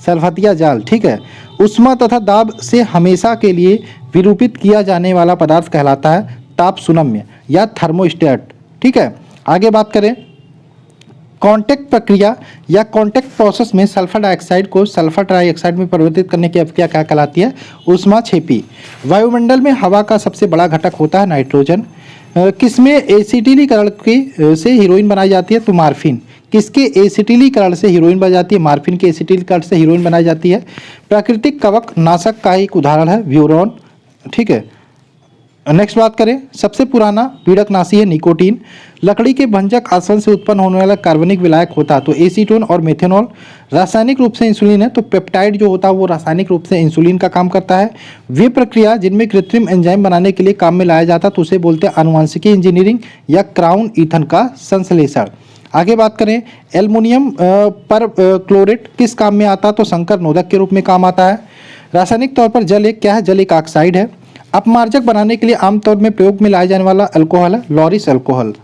सल्फथियाजाल, ठीक है। उष्मा तथा दाब से हमेशा के लिए विरूपित किया जाने वाला पदार्थ कहलाता है ताप सुनम्य या थर्मोस्टेट, ठीक है। आगे बात करें, कांटेक्ट प्रक्रिया या कांटेक्ट प्रोसेस में सल्फर डाइऑक्साइड को सल्फर ट्राइऑक्साइड में परिवर्तित करने की प्रक्रिया क्या कहलाती है? ऊष्माक्षेपी। वायुमंडल में हवा का सबसे बड़ा घटक होता है नाइट्रोजन। किसमें एसिटिलीकरण के से हीरोइन बनाई जाती है? तो मार्फिन। किसके एसिटिलीकरण से हीरोइन बनाई जाती है? मार्फिन के एसिटिलीकरण से हीरोइन बनाई जाती है। प्राकृतिक कवक नाशक का एक उदाहरण है ब्यूरोन, ठीक है। नेक्स्ट बात करें, सबसे पुराना पीड़कनाशी है निकोटीन। लकड़ी के भंजक आसवन से उत्पन्न होने वाला कार्बनिक विलायक होता है तो एसीटोन और मेथेनॉल। रासायनिक रूप से इंसुलिन है, तो पेप्टाइड जो होता है वो रासायनिक रूप से इंसुलिन का काम करता है। वे प्रक्रिया जिनमें कृत्रिम एंजाइम बनाने के लिए काम में लाया जाता है तो उसे बोलते हैं आनुवांशिकी इंजीनियरिंग या क्राउन ईथन का संश्लेषण। आगे बात करें, एल्युमिनियम पर क्लोरेट किस काम में आता है? तो संकर नोदक के रूप में काम आता है। रासायनिक तौर पर जल एक क्या है? जल एक ऑक्साइड है। अपमार्जक बनाने के लिए आमतौर में प्रयोग में लाया जाने वाला अल्कोहल है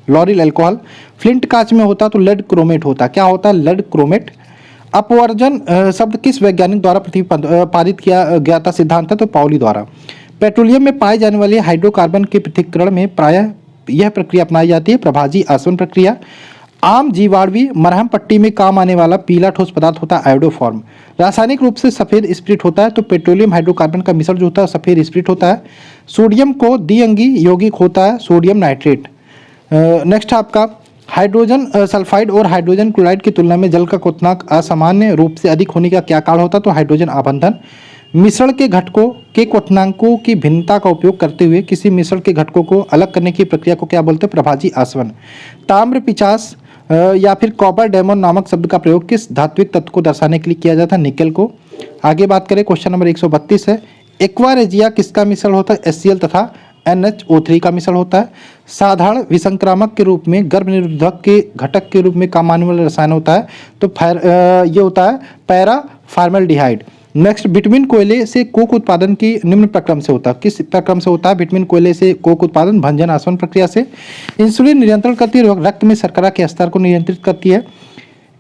लॉरिल अल्कोहल। फ्लिंट कांच में होता तो लेड क्रोमेट होता। क्या होता है? Lead chromate. अपवर्जन शब्द किस वैज्ञानिक द्वारा प्रतिपादित किया गया था सिद्धांत है? तो पाउली द्वारा। पेट्रोलियम में पाए जाने वाले हाइड्रोकार्बन के पृथक्करण में प्रायः यह प्रक्रिया अपनाई जाती है प्रभाजी आसवन प्रक्रिया। आम जीवाणुवी मरहम पट्टी में काम आने वाला पीला ठोस पदार्थ होता है आयोडोफॉर्म। रासायनिक रूप से सफ़ेद स्प्रिट होता है तो पेट्रोलियम हाइड्रोकार्बन का मिश्रण जो होता है सफ़ेद स्प्रिट होता है। सोडियम को द्विअंगी यौगिक होता है सोडियम नाइट्रेट। नेक्स्ट आपका हाइड्रोजन सल्फाइड और हाइड्रोजन क्लोराइड की तुलना में जल का क्वथनांक असामान्य रूप से अधिक होने का क्या कारण होता है? तो हाइड्रोजन आबंधन। मिश्रण के घटकों के क्वथनांकों की भिन्नता का उपयोग करते हुए किसी मिश्रण के घटकों को अलग करने की प्रक्रिया को क्या बोलते हैं? प्रभाजी आसवन। ताम्र पिचास या फिर कॉपर डेमोन नामक शब्द का प्रयोग किस धात्विक तत्व को दर्शाने के लिए किया जाता है? निकेल को। आगे बात करें, क्वेश्चन नंबर 132 है, एक्वा रेजिया किसका मिश्रण होता है? HCl तथा NHO3 का मिश्रण होता है। साधारण विसंक्रामक के रूप में गर्भ निरोधक के घटक के रूप में काम आने वाला रसायन होता है तो ये होता है पैरा फॉर्मेल्डिहाइड। नेक्स्ट, विटामिन कोयले से कोक उत्पादन की निम्न प्रक्रम से होता है। किस प्रक्रम से होता है विटामिन कोयले से कोक उत्पादन? भंजन आसवन प्रक्रिया से। इंसुलिन नियंत्रण करती है, रक्त में शर्करा के स्तर को नियंत्रित करती है।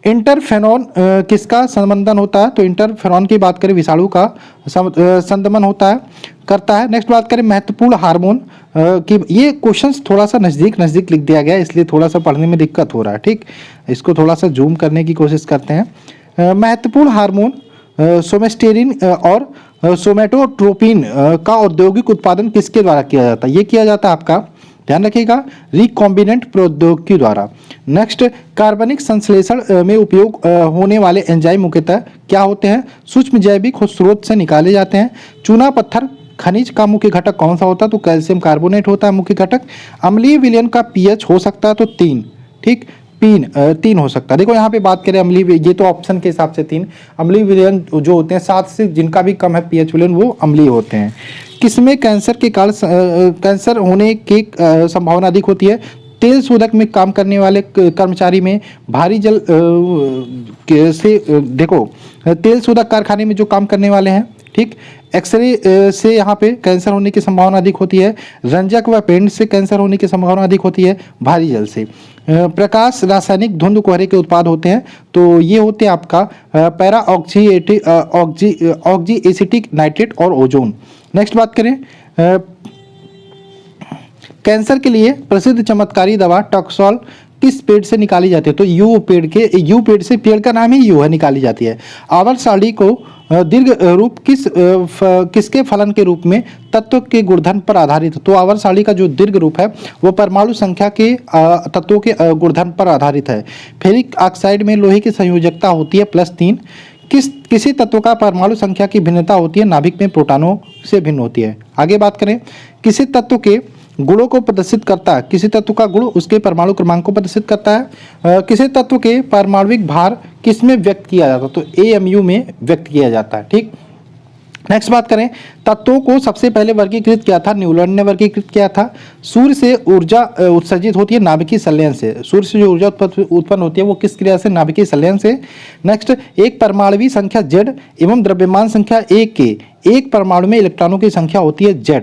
इंटरफेरॉन किसका संबंधन होता है? तो इंटरफेरॉन की बात करें विषाणु का संदमन होता है करता है। नेक्स्ट बात करें महत्वपूर्ण हार्मोन की। ये क्वेश्चंस थोड़ा सा नज़दीक लिख दिया गया है इसलिए थोड़ा सा पढ़ने में दिक्कत हो रहा है, ठीक। इसको थोड़ा सा जूम करने की कोशिश करते हैं। महत्वपूर्ण हार्मोन सोमेस्टेरिन और सोमेटोट्रोपिन का औद्योगिक उत्पादन किसके द्वारा किया जाता है? ये किया जाता है आपका, ध्यान रखिएगा, रिकॉम्बिनेंट प्रौद्योगिकी द्वारा। नेक्स्ट, कार्बनिक संश्लेषण में उपयोग होने वाले एंजाइम मुख्यतः क्या होते हैं? सूक्ष्म जैविक स्रोत से निकाले जाते हैं। चूना पत्थर खनिज का मुख्य घटक कौन सा होता है? तो कैल्शियम कार्बोनेट होता है मुख्य घटक। अम्लीय विलयन का पीएच हो सकता है तो 3, ठीक, 3 हो सकता है। देखो यहाँ पे बात करें अम्लीय, ये तो ऑप्शन के हिसाब से 3। अम्लीय विलयन जो होते हैं 7 से जिनका भी कम है पीएच विलयन वो अम्लीय होते हैं। किसमें कैंसर के कारण कैंसर होने की संभावना अधिक होती है? तेल शोधक में काम करने वाले कर्मचारी में भारी जल से देखो तेल शोधक कारखाने में जो काम करने वाले हैं, ठीक, एक्सरे से यहाँ पे कैंसर होने की संभावना अधिक होती है। रंजक व पेंट से कैंसर होने की संभावना अधिक होती है भारी जल से। प्रकाश रासायनिक धुंध कोहरे के उत्पाद होते हैं तो ये होते हैं आपका पैरा ऑक्जी एसिटिक नाइट्रेट और ओजोन। नेक्स्ट बात करें, कैंसर के लिए प्रसिद्ध चमत्कारी दवा टॉक्सोल किस पेड़ से निकाली जाती है? तो यू पेड़ से, पेड़ का नाम ही यू है, निकाली जाती है। आवर्तसारणी को दीर्घ रूप किसके फलन के रूप में तत्व के गुणधर्म पर आधारित? तो आवर्तसारणी का जो दीर्घ रूप है वो परमाणु संख्या के तत्वों के गुणधर्म पर आधारित है। फेरिक ऑक्साइड में लोहे की संयोजकता होती है +3। किसी तत्व का परमाणु संख्या की भिन्नता होती है नाभिक में प्रोटॉनों से भिन्न होती है। आगे बात करें, किसी तत्व के गुणों को प्रदर्शित करता है, किसी तत्व का गुण उसके परमाणु क्रमांक को प्रदर्शित करता है। किसी तत्व के परमाणविक भार किस में व्यक्त किया जाता है, तो AMU में व्यक्त किया जाता है। ठीक, नेक्स्ट बात करें, तत्वों को सबसे पहले वर्गीकृत किया था न्यूलैंड ने वर्गीकृत किया था। सूर्य से ऊर्जा उत्सर्जित होती है नाभिकीय संलयन से। सूर्य से जो ऊर्जा उत्पन्न होती है वो किस क्रिया से, नाभिकीय संलयन से। नेक्स्ट, एक परमाणुवी संख्या Z एवं द्रव्यमान संख्या A के एक परमाणु में इलेक्ट्रॉनों की संख्या होती है Z।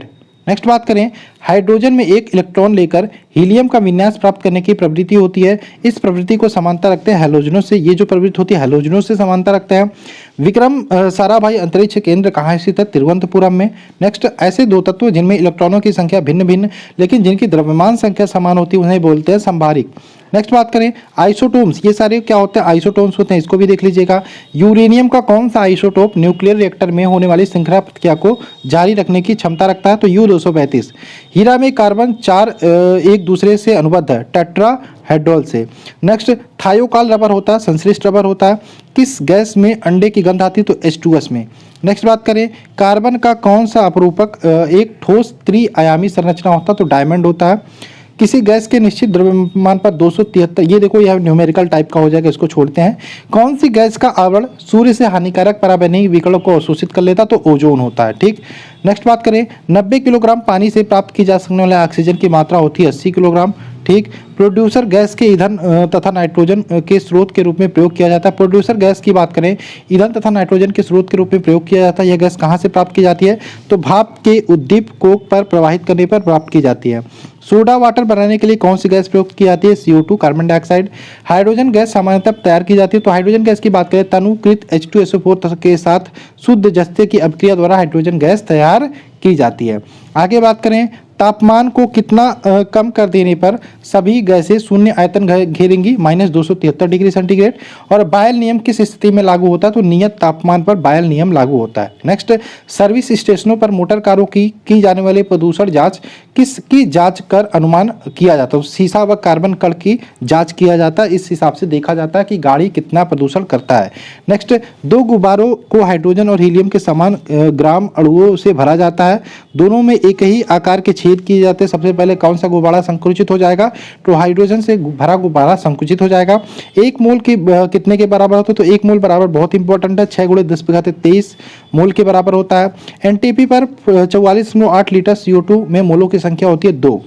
नेक्स्ट बात करें, हाइड्रोजन में एक इलेक्ट्रॉन लेकर हीलियम का विन्यास प्राप्त करने की प्रवृत्ति होती है। इस प्रवृत्ति को समांतर रखते हैं हैलोजनों से। ये जो प्रवृत्ति होती है हैलोजनों से समांतर रखते हैं। विक्रम साराभाई अंतरिक्ष केंद्र कहाँ स्थित है, तिरुवनंतपुरम में। नेक्स्ट, ऐसे दो तत्व जिनमें इलेक्ट्रॉनों की संख्या भिन्न भिन्न लेकिन जिनकी द्रव्यमान संख्या समान होती है उन्हें बोलते हैं संभारिक। नेक्स्ट बात करें, आइसोटोम्स, ये सारे क्या होते हैं, आइसोटोम्स होते हैं, इसको भी देख लीजिएगा। यूरेनियम का कौन सा आइसोटोप न्यूक्लियर रिएक्टर में होने वाली श्रृंखला प्रतिक्रिया को जारी रखने की क्षमता रखता है, तो U235। हीरा में कार्बन 4 एक दूसरे से अनुबद्ध है टेट्राहेड्रल से। नेक्स्ट, थायोकाल रबर होता है, संश्लिष्ट रबर होता है। किस गैस में अंडे की गंध आती है, तो H2S में। नेक्स्ट बात करें, कार्बन का कौन सा अपरूपक एक ठोस त्रिआयामी संरचना होता है, तो डायमंड होता है। किसी गैस के निश्चित द्रव्यमान पर 273, ये देखो यह न्यूमेरिकल टाइप का हो जाएगा, इसको छोड़ते हैं। कौन सी गैस का आवरण सूर्य से हानिकारक पराबैंगनी विकिरणों को अवशोषित कर लेता, तो ओजोन होता है। ठीक, नेक्स्ट बात करें, 90 किलोग्राम पानी से प्राप्त की जा सकने वाले ऑक्सीजन की मात्रा होती है 80 किलोग्राम। ठीक, प्रोड्यूसर गैस के ईंधन तथा नाइट्रोजन के स्रोत के रूप में प्रयोग किया जाता है। प्रोड्यूसर गैस की बात करें, ईंधन तथा नाइट्रोजन के स्रोत के रूप में प्रयोग किया जाता है। यह गैस कहाँ से प्राप्त की जाती है, तो भाप के उद्दीप कोक पर प्रवाहित करने पर प्राप्त की जाती है। सोडा वाटर बनाने के लिए कौन सी गैस प्रयोग की जाती है, CO2 carbon dioxide. Hydrogen gas सामान्यतः तैयार की जाती है, तो हाइड्रोजन गैस की बात करें, तनुकृत H2SO4 के साथ शुद्ध जस्ते की अभिक्रिया द्वारा हाइड्रोजन गैस तैयार की जाती है। आगे बात करें, तापमान को कितना कम कर देने पर सभी गैसें शून्य आयतन घेरेंगी, -273 डिग्री सेंटीग्रेड। और बायल नियम किस स्थिति में लागू होता है, तो नियत तापमान पर बायल नियम लागू होता है। नेक्स्ट, सर्विस स्टेशनों पर मोटर कारों की जाने वाली प्रदूषण जांच किसकी जांच कर अनुमान किया जाता है, शीशा व कार्बन कण की जांच किया जाता है। इस हिसाब से देखा जाता है कि गाड़ी कितना प्रदूषण करता है। नेक्स्ट, दो गुब्बारों को हाइड्रोजन और हीलियम के समान ग्राम अणुओं से भरा जाता है। दोनों में एक ही आकार के छेद किए जाते हैं। सबसे पहले कौन सा गुब्बारा संकुचित हो जाएगा, तो हाइड्रोजन से भरा गुब्बारा संकुचित हो जाएगा। एक मोल के कितने के बराबर होता है, तो एक मोल बराबर बहुत इंपॉर्टेंट है 6 × 10⁻23 मोल के बराबर होता है। एनटीपी पर 44.8 लीटर CO2 में मोलों की संख्या होती है 2।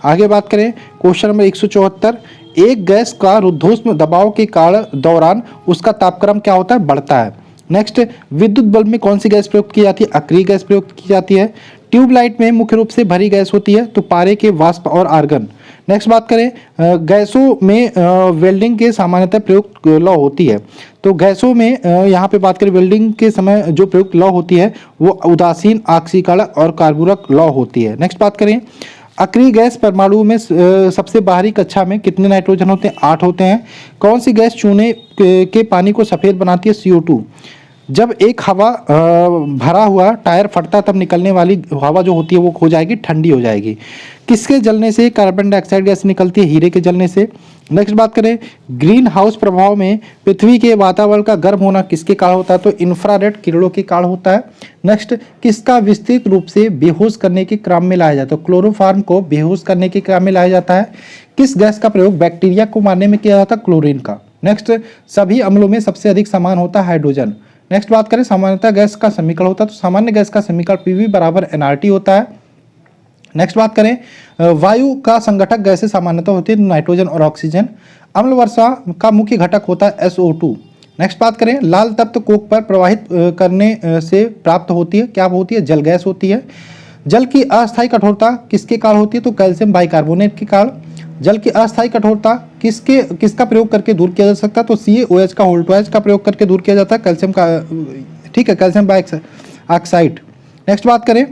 आगे बात करें, क्वेश्चन नंबर 174, एक गैस का रुद्धोष्म दबाव के दौरान उसका तापक्रम क्या होता है, बढ़ता है। नेक्स्ट, विद्युत बल्ब में कौन सी गैस प्रयोग की जाती है, अक्रिय गैस प्रयोग की जाती है। ट्यूबलाइट में मुख्य रूप से भरी गैस होती है, तो पारे के वाष्प और आर्गन। नेक्स्ट बात करें, गैसों में वेल्डिंग के सामान्यतः प्रयुक्त लौ होती है, तो गैसों में यहाँ पे बात करें वेल्डिंग के समय जो प्रयुक्त लौ होती है वो उदासीन, ऑक्सीकरण और कार्बुरक लौ होती है। नेक्स्ट बात करें, अक्रिय गैस परमाणु में सबसे बाहरी कक्षा में कितने नाइट्रोजन होते हैं, 8 होते हैं। कौन सी गैस चूने के पानी को सफ़ेद बनाती है, CO2। जब एक हवा भरा हुआ टायर फटता है तब निकलने वाली हवा जो होती है वो हो जाएगी, ठंडी हो जाएगी। किसके जलने से कार्बन डाइऑक्साइड गैस निकलती है, हीरे के जलने से। नेक्स्ट बात करें, ग्रीन हाउस प्रभाव में पृथ्वी के वातावरण का गर्म होना किसके कारण होता है, तो इंफ्रारेड किरणों के कारण होता है। नेक्स्ट, किसका विस्तृत रूप से बेहोश करने के क्रम में लाया जाता है, तो क्लोरोफार्म को बेहोश करने के क्रम में लाया जाता है। किस गैस का प्रयोग बैक्टीरिया को मारने में किया जाता है, क्लोरीन का। नेक्स्ट, सभी अम्लों में सबसे अधिक समान होता है हाइड्रोजन। नेक्स्ट बात करें, सामान्यतः गैस का समीकरण होता है, तो सामान्य गैस का समीकरण PV = NRT होता है। नेक्स्ट बात करें, वायु का संगठक गैसें सामान्यतः होती है नाइट्रोजन और ऑक्सीजन। अम्ल वर्षा का मुख्य घटक होता है SO2। नेक्स्ट बात करें, लाल तत्व कोक पर प्रवाहित करने से प्राप्त होती है, क्या होती है, जल गैस होती है। जल की अस्थायी कठोरता किसके कारण होती है, तो कैल्शियम बाइकार्बोनेट के कारण। जल की अस्थायी कठोरता किसका प्रयोग करके दूर किया जा सकता है, तो CaOH का होल्टोएच का प्रयोग करके दूर किया जाता है, कैल्शियम का, ठीक है, कैल्शियम बाइऑक्साइड। नेक्स्ट बात करें,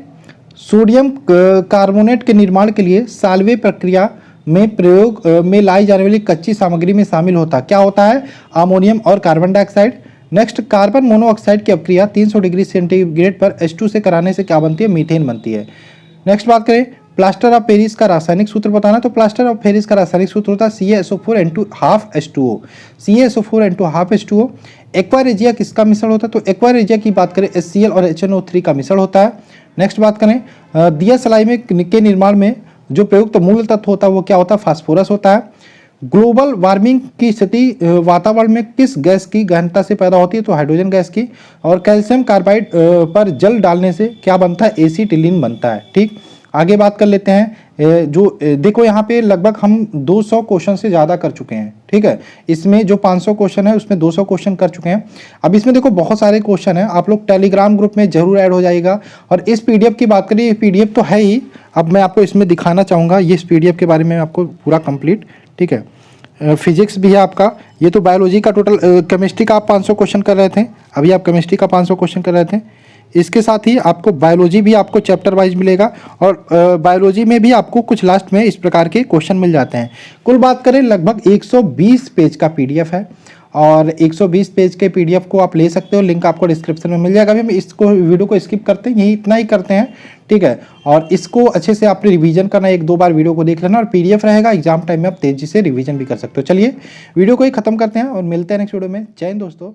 सोडियम कार्बोनेट के निर्माण के लिए साल्वे प्रक्रिया में प्रयोग में लाई जाने वाली कच्ची सामग्री में शामिल होता क्या होता है, अमोनियम और carbon dioxide. Next, carbon monoxide की अपक्रिया 300 डिग्री सेंटीग्रेड पर H2 से कराने से क्या बनती है, मीथेन बनती है। नेक्स्ट बात करें, प्लास्टर ऑफ पेरिस का रासायनिक सूत्र बताना। तो प्लास्टर ऑफ पेरिस का रासायनिक सूत्र होता है CaSO4 * ½ H2O। CaSO4 * ½ H2O। Aqua regia किसका मिश्रण होता है? तो एक्वा रेजिया की बात करें HCl और HNO3 का मिश्रण होता है। नेक्स्ट बात करें दिया सलाई में के निर्माण में जो प्रयुक्त तो मूल तत्व होता है वो क्या होता है? फास्फोरस होता है। ग्लोबल वार्मिंग की स्थिति वातावरण में किस गैस की गहनता से पैदा होती है? तो हाइड्रोजन गैस की। और कैल्शियम कार्बाइड पर जल डालने से क्या बनता है? एसीटिलीन बनता है। ठीक, आगे बात कर लेते हैं। देखो यहाँ पे लगभग हम 200 क्वेश्चन से ज़्यादा कर चुके हैं। ठीक है, इसमें जो 500 क्वेश्चन है उसमें 200 क्वेश्चन कर चुके हैं। अब इसमें देखो बहुत सारे क्वेश्चन हैं, आप लोग टेलीग्राम ग्रुप में जरूर ऐड हो जाएगा। और इस पीडीएफ की बात करिए, पीडीएफ तो है ही, अब मैं आपको इसमें दिखाना चाहूँगा ये इस पीडीएफ के बारे में आपको पूरा कंप्लीट। ठीक है, फिजिक्स भी है आपका, ये तो बायोलॉजी का टोटल, केमिस्ट्री का आप 500 क्वेश्चन कर रहे थे, अभी आप केमिस्ट्री का 500 क्वेश्चन कर रहे थे। इसके साथ ही आपको बायोलॉजी भी आपको चैप्टर वाइज मिलेगा और बायोलॉजी में भी आपको कुछ लास्ट में इस प्रकार के क्वेश्चन मिल जाते हैं। कुल बात करें लगभग 120 पेज का पीडीएफ है और 120 पेज के पीडीएफ को आप ले सकते हो, लिंक आपको डिस्क्रिप्शन में मिल जाएगा। अभी हम इसको वीडियो को स्किप करते हैं, यही इतना ही करते हैं। ठीक है, और इसको अच्छे से आपने रिवीजन करना, 1-2 बार वीडियो को देख लेना और पीडीएफ रहेगा, एग्जाम टाइम में आप तेजी से रिवीजन भी कर सकते हो। चलिए वीडियो को ही खत्म करते हैं और मिलते हैं नेक्स्ट वीडियो में। जय हिंद दोस्तों।